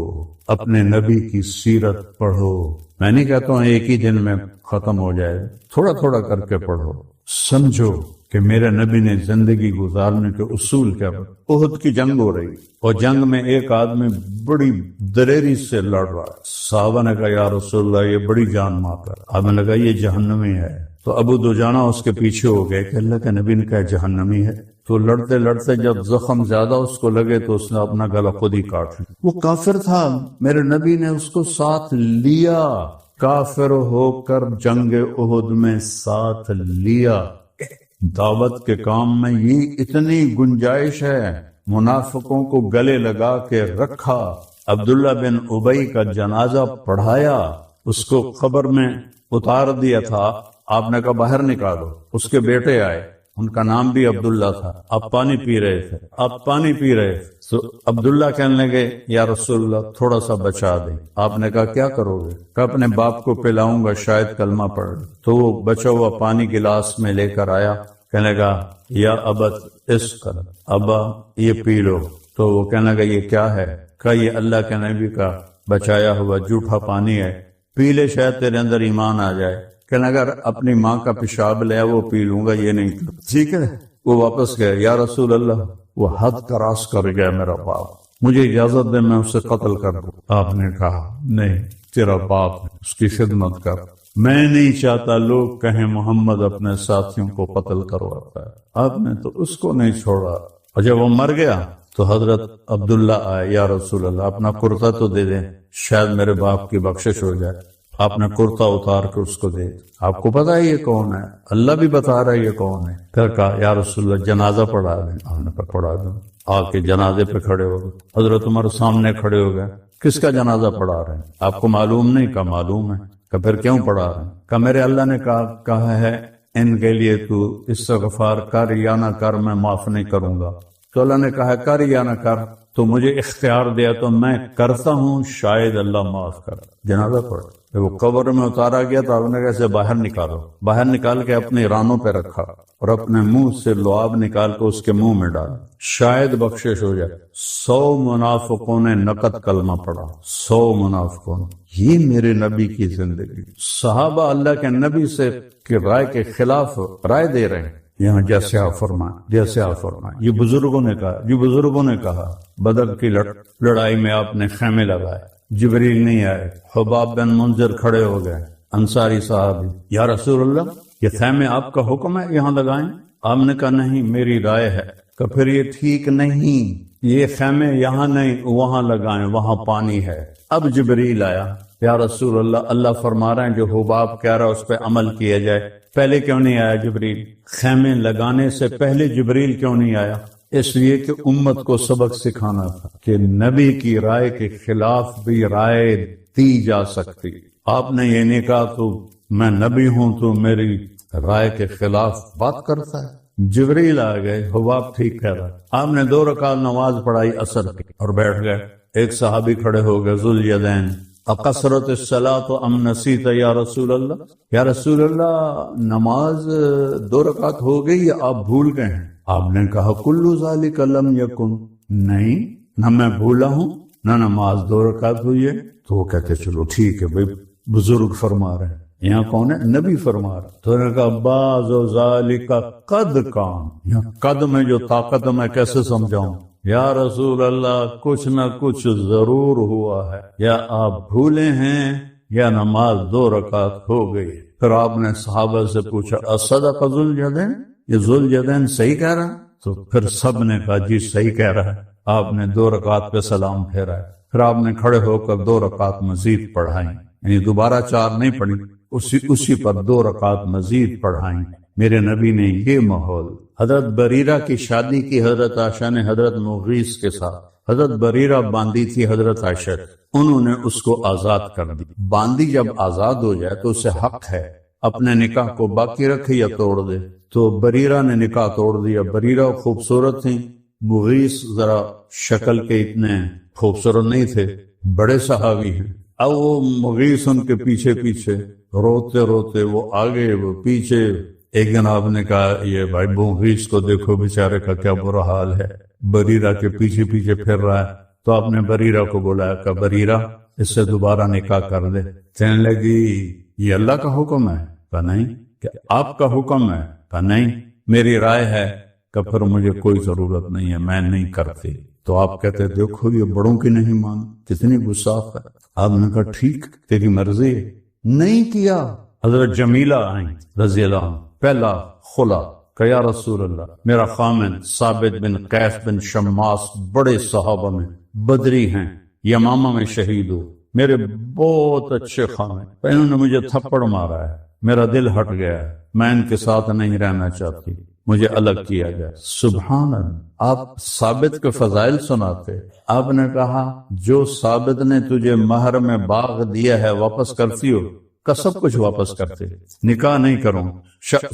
اپنے نبی کی سیرت پڑھو۔ میں نہیں کہتا ہوں ایک ہی دن میں ختم ہو جائے، تھوڑا تھوڑا کر کے پڑھو، سمجھو کہ میرے نبی نے زندگی گزارنے کے اصول کیا۔ احد کی جنگ ہو رہی اور جنگ میں ایک آدمی بڑی دلیری سے لڑ رہا ہے۔ صحابہ نے کہا یا رسول اللہ یہ بڑی جان مار کر۔ آپ نے کہا یہ جہنمی ہے۔ تو ابو دجانہ اس کے پیچھے ہو گئے کہ اللہ کے نبی نے کہا جہنمی ہے۔ تو لڑتے لڑتے جب زخم زیادہ اس کو لگے تو اس نے اپنا گلا خود ہی کاٹ لیا۔ وہ کافر تھا، میرے نبی نے اس کو ساتھ لیا، کافر ہو کر جنگ احد میں ساتھ لیا۔ دعوت کے کام میں یہ اتنی گنجائش ہے، منافقوں کو گلے لگا کے رکھا۔ عبداللہ بن ابی کا جنازہ پڑھایا، اس کو قبر میں اتار دیا تھا، آپ نے کہا باہر نکالو۔ اس کے بیٹے آئے، ان کا نام بھی عبداللہ تھا، آپ پانی پی رہے تھے، آپ پانی پی رہے تھے تو عبداللہ کہنے لگے یا رسول اللہ تھوڑا سا بچا دیں۔ آپ نے کہا کیا کرو گے؟ کہ اپنے باپ کو پلاؤں گا، شاید کلمہ پڑھ لے۔ تو وہ بچا ہوا پانی گلاس میں لے کر آیا، کہنے لگا یا ابت اس کر، ابا یہ پی لو۔ تو وہ کہنے لگا یہ کیا ہے؟ کہ یہ اللہ کے نبی کا بچایا ہوا جھوٹا پانی ہے، پی لے شاید تیرے اندر ایمان آ جائے۔ کہنے اگر اپنی ماں کا پیشاب لیا وہ پی لوں گا، یہ نہیں۔ ٹھیک ہے، وہ واپس گئے۔ یا رسول اللہ وہ حد کراس کر گیا میرا باپ، مجھے اجازت دے میں اسے قتل کر دوں۔ آپ نے کہا نہیں، تیرا باپ ہے، اس کی خدمت کر۔ میں نہیں چاہتا لوگ کہیں محمد اپنے ساتھیوں کو قتل کرواتا ہے۔ آپ نے تو اس کو نہیں چھوڑا۔ اور جب وہ مر گیا تو حضرت عبداللہ آئے، یا رسول اللہ اپنا کرتا تو دے دیں، شاید میرے باپ کی بخشش ہو جائے۔ آپ نے کرتا اتار کے اس کو دے۔ آپ کو پتا ہے یہ کون ہے؟ اللہ بھی بتا رہا ہے یہ کون ہے۔ پھر کہا یا رسول اللہ جنازہ پڑھا دیں۔ آپ نے کہا پڑھا دیں۔ آ کے جنازے پہ کھڑے ہو گئے، حضرت عمر سامنے کھڑے ہو گئے۔ کس کا جنازہ پڑھا رہے ہیں؟ آپ کو معلوم نہیں؟ کہا معلوم ہے۔ کہ پھر کیوں پڑھا رہے ہیں؟ کہ میرے اللہ نے کہا ہے ان کے لیے تو استغفار کر یا نہ کر، میں معاف نہیں کروں گا۔ تو اللہ نے کہا کر یا نہ کر، تو مجھے اختیار دیا تو میں کرتا ہوں، شاید اللہ معاف کر۔ جنازہ پڑھ، وہ قبر میں اتارا گیا تو آپ نے کیسے باہر نکالو، باہر نکال کے اپنے رانوں پہ رکھا اور اپنے منہ سے لعاب نکال کے اس کے منہ میں ڈالا، شاید بخشش ہو جائے۔ 100 منافقوں نے نقد کلمہ پڑھا، 100 منافقوں نے۔ یہ میرے نبی کی زندگی۔ صحابہ اللہ کے نبی سے کی رائے کے خلاف رائے دے رہے ہیں۔ یہاں جیسے آپ فرمائیں، جیسے آپ فرمائیں، یہ بزرگوں نے کہا بدر کی لڑائی میں آپ نے خیمے لگائے، جبریل نہیں آئے، حباب بن منذر کھڑے ہو گئے، انصاری صحابی، یا رسول اللہ یہ خیمے آپ کا حکم ہے یہاں لگائیں؟ آپ نے کہا نہیں، میری رائے ہے۔ کہ پھر یہ ٹھیک نہیں، یہ خیمے یہاں نہیں وہاں لگائیں، وہاں پانی ہے۔ اب جبریل آیا، یا رسول اللہ اللہ فرما رہے ہیں جو حباب کہہ رہا ہے اس پہ عمل کیا جائے۔ پہلے کیوں نہیں آیا جبریل؟ خیمے لگانے سے پہلے جبریل کیوں نہیں آیا؟ اس لیے کہ امت کو سبق سکھانا تھا کہ نبی کی رائے کے خلاف بھی رائے دی جا سکتی۔ آپ نے یہ نہیں کہا تو میں نبی ہوں تو میری رائے کے خلاف بات کرتا ہے۔ جبریل آ گئے، حباب ٹھیک کہہ رہا ہے۔ آپ نے 2 رکعت نماز پڑھائی عصر کی اور بیٹھ گئے۔ ایک صحابی کھڑے ہو گئے، ذوالیدین، اقصرت الصلاۃ ام نسیت یا رسول اللہ؟ یا رسول اللہ نماز 2 رکعت ہو گئی یا آپ بھول گئے ہیں؟ آپ نے کہا کل ذالک لم یکن، نہیں، نہ میں بھولا ہوں نہ نماز 2 رکعت ہوئی ہے۔ تو وہ کہتے چلو ٹھیک ہے بھائی، بزرگ فرما رہے ہیں، یہاں کون ہے؟ نبی فرما رہا۔ تو انہوں نے کہا بعض ذالک قد کان، یہاں قد میں جو طاقت میں کیسے سمجھاؤں؟ یا رسول اللہ کچھ نہ کچھ ضرور ہوا ہے، یا آپ بھولے ہیں یا نماز 2 رکعت ہو گئی۔ پھر آپ نے صحابہ سے پوچھا اصدق ذوالجدین، یہ ذوالجدین صحیح کہہ رہا ہے؟ تو پھر سب نے کہا جی صحیح کہہ رہا ہے۔ آپ نے 2 رکعت پہ سلام پھیرا ہے، پھر آپ نے کھڑے ہو کر 2 رکعت مزید پڑھائیں، یعنی دوبارہ 4 نہیں پڑھی، اسی پر 2 رکعت مزید پڑھائیں۔ میرے نبی نے یہ ماحول، حضرت بریرہ کی شادی کی حضرت عائشہ نے حضرت مغیث کے ساتھ، حضرت بریرہ باندھی تھی حضرت عائشہ، انہوں نے اس کو آزاد کر دی۔ باندھی جب آزاد ہو جائے تو اسے حق ہے اپنے نکاح کو باقی رکھے یا توڑ دے، تو بریرہ نے نکاح توڑ دیا۔ بریرہ خوبصورت تھیں، مغیث ذرا شکل کے اتنے خوبصورت نہیں تھے، بڑے صحابی ہیں۔ اب وہ مغیث ان کے پیچھے پیچھے روتے روتے، وہ آگے وہ پیچھے۔ ایک دن آپ نے کہا یہ بھائی مغیث کو دیکھو بیچارے کا کیا برا حال ہے، بریرہ کے پیچھے پیچھے پھر رہا ہے۔ تو آپ نے بریرہ کو بلایا کہ بریرہ اس سے دوبارہ نکاح کر دے۔ کہنے لگی یہ اللہ کا حکم ہے؟ کہا نہیں۔ کہ آپ کا حکم ہے؟ کہا نہیں، میری رائے ہے کہ پھر مجھے کوئی ضرورت نہیں ہے، میں نہیں کرتی۔ تو آپ کہتے دیکھو یہ بڑوں کی نہیں مان، کتنی گستاخ ہے۔ آپ نے کہا ٹھیک تیری مرضی ہے، نہیں کیا۔ حضرت جمیلہ آئیں رضی اللہ عنہ، پہلا خلا کہ یا رسول اللہ میرا خامن ثابت بن قیس بن شماس بڑے صحابہ میں بدری ہیں، یمامہ میں شہید ہو، میرے بہت اچھے خامن، انہوں نے مجھے تھپڑ مارا ہے، میرا دل ہٹ گیا ہے، میں ان کے ساتھ نہیں رہنا چاہتی، مجھے الگ کیا جائے۔ سبحان اللہ، آپ ثابت کے فضائل سناتے۔ آپ نے کہا جو ثابت نے تجھے مہر میں باغ دیا ہے واپس کرتی ہو؟ کا سب کچھ واپس کرتے، نکاح نہیں کروں،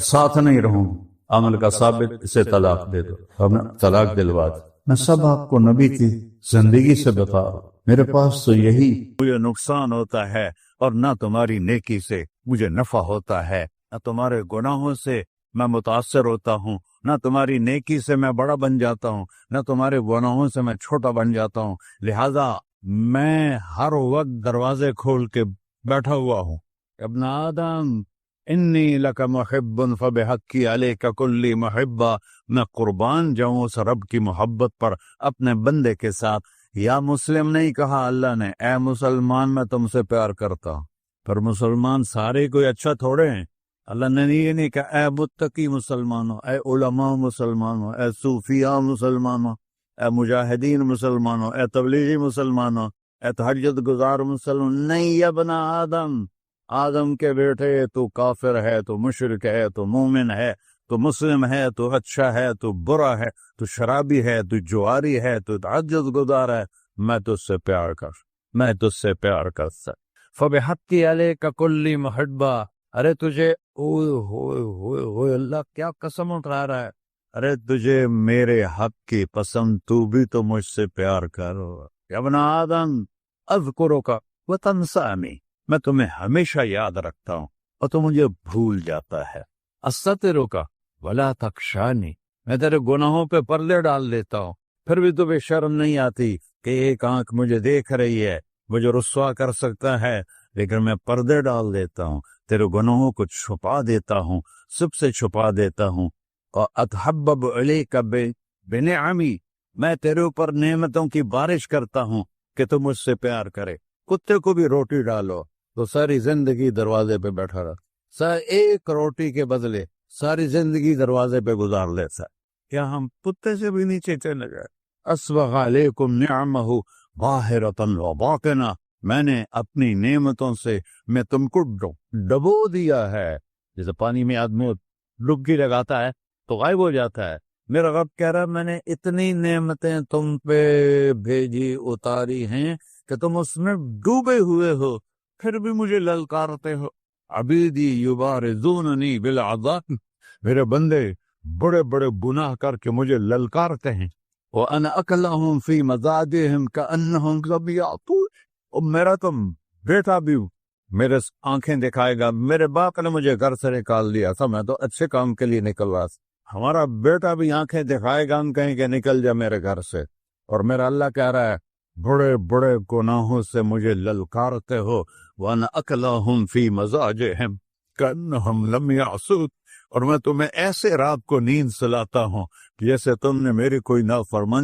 ساتھ نہیں رہوں۔ عمل کا ثابت اسے طلاق دے دو، ہم نے طلاق دلوا دی۔ میں سب آپ کو نبی کی زندگی سے بتا رہا ہوں، میرے پاس تو یہی مجھے نقصان ہوتا ہے اور نہ تمہاری نیکی سے مجھے نفع ہوتا ہے، نہ تمہارے گناہوں سے میں متاثر ہوتا ہوں، نہ تمہاری نیکی سے میں بڑا بن جاتا ہوں، نہ تمہارے گناہوں سے میں چھوٹا بن جاتا ہوں، لہذا میں ہر وقت دروازے کھول کے بیٹھا ہوا ہوں۔ ابن آدم انی لک محب فبحقی علیک کلی محبہ، میں قربان جاؤں اس رب کی محبت پر اپنے بندے کے ساتھ۔ یا مسلم نہیں کہا اللہ نے، اے مسلمان میں تم سے پیار کرتا ہوں۔ پر مسلمان سارے کوئی اچھا تھوڑے ہیں، اللہ نے یہ نہیں کہا اے متقی مسلمانوں، اے علماء مسلمانوں، اے صوفیاء مسلمانوں، اے مجاہدین مسلمانوں، اے تبلیغی مسلمانوں، اے تہجد گزار مسلمان، نہیں یا ابن آدم، آدم کے بیٹے تو کافر ہے، تو مشرک ہے، تو مومن ہے، تو مسلم ہے، تو اچھا ہے، تو برا ہے، تو شرابی ہے، تو جواری ہے، تو تہجد گزار ہے، میں تجھ سے پیار کرتا۔ فبحقی علیک کلی محبہ، ارے تجھے اوئے ہوئے ہوئے ہوئے اللہ کیا قسم اٹھا رہا ہے، ارے تجھے میرے حق کی پسند، تو بھی تو مجھ سے پیار کرو۔ ابن آدم اذکرک وتنسانی، میں تمہیں ہمیشہ یاد رکھتا ہوں اور تو مجھے بھول جاتا ہے۔ استترک ولا تخشانی، میں تیرے گناہوں پہ پردے ڈال دیتا ہوں، پھر بھی تمہیں شرم نہیں آتی کہ ایک آنکھ مجھے دیکھ رہی ہے، مجھے رسوا کر سکتا ہے، لیکن میں پردے ڈال دیتا ہوں، تیرے گناہوں کو چھپا دیتا ہوں، سب سے چھپا دیتا ہوں۔ اور اتحبب علیک بنعمی، میں تیرے اوپر نعمتوں کی بارش کرتا ہوں کہ تم مجھ سے پیار کرے۔ کتے کو بھی روٹی ڈالو تو ساری زندگی دروازے پہ بیٹھا رہا، ایک روٹی کے بدلے ساری زندگی دروازے پہ گزار لیتا ہے، کیا ہم کتے سے بھی نیچے چلے گئے؟ اسبغ علیکم نعمہ ظاہرۃ وباطنہ، میں نے اپنی نعمتوں سے میں تم کو ڈبو دیا ہے، جیسے پانی میں آدمی ڈبکی لگاتا ہے تو غائب ہو جاتا ہے۔ میرا رب کہہ رہا ہے میں نے اتنی نعمتیں تم پہ بھیجی اتاری ہیں کہ تم اس میں ڈوبے ہوئے ہو، پھر بھی مجھے للکارتے ہو۔ عبیدی یبارزوننی بالعذاب، میرے بندے بڑے بڑے گناہ کر کے مجھے للکارتے ہیں۔ وَأَنَا أَكْلَهُمْ فِي مَزَاجِهِمْ كَأَنَّهُمْ لَمْ يَعْطُونِ، اور میرا تم بیٹا بھی میرے آنکھیں دکھائے گا، میرے باپ نے مجھے گھر سے نکال دیا تھا، میں تو اچھے کام کے لیے نکل رہا تھا، ہمارا بیٹا بھی آنکھیں دکھائے گا، ہم کہیں کہ نکل جا میرے گھر سے، اور میرا اللہ کہہ رہا ہے بڑے بڑے گناہوں سے مجھے للکارتے ہو۔ وَأَنَا أَكْلَهُمْ فِي مَزَاجِهِمْ كَأَنَّهُمْ لَمْ يَعْصُونِ، اور میں تمہیں ایسے رات کو نیند سلاتا ہوں کہ جیسے تم نے میری کوئی نافرمانی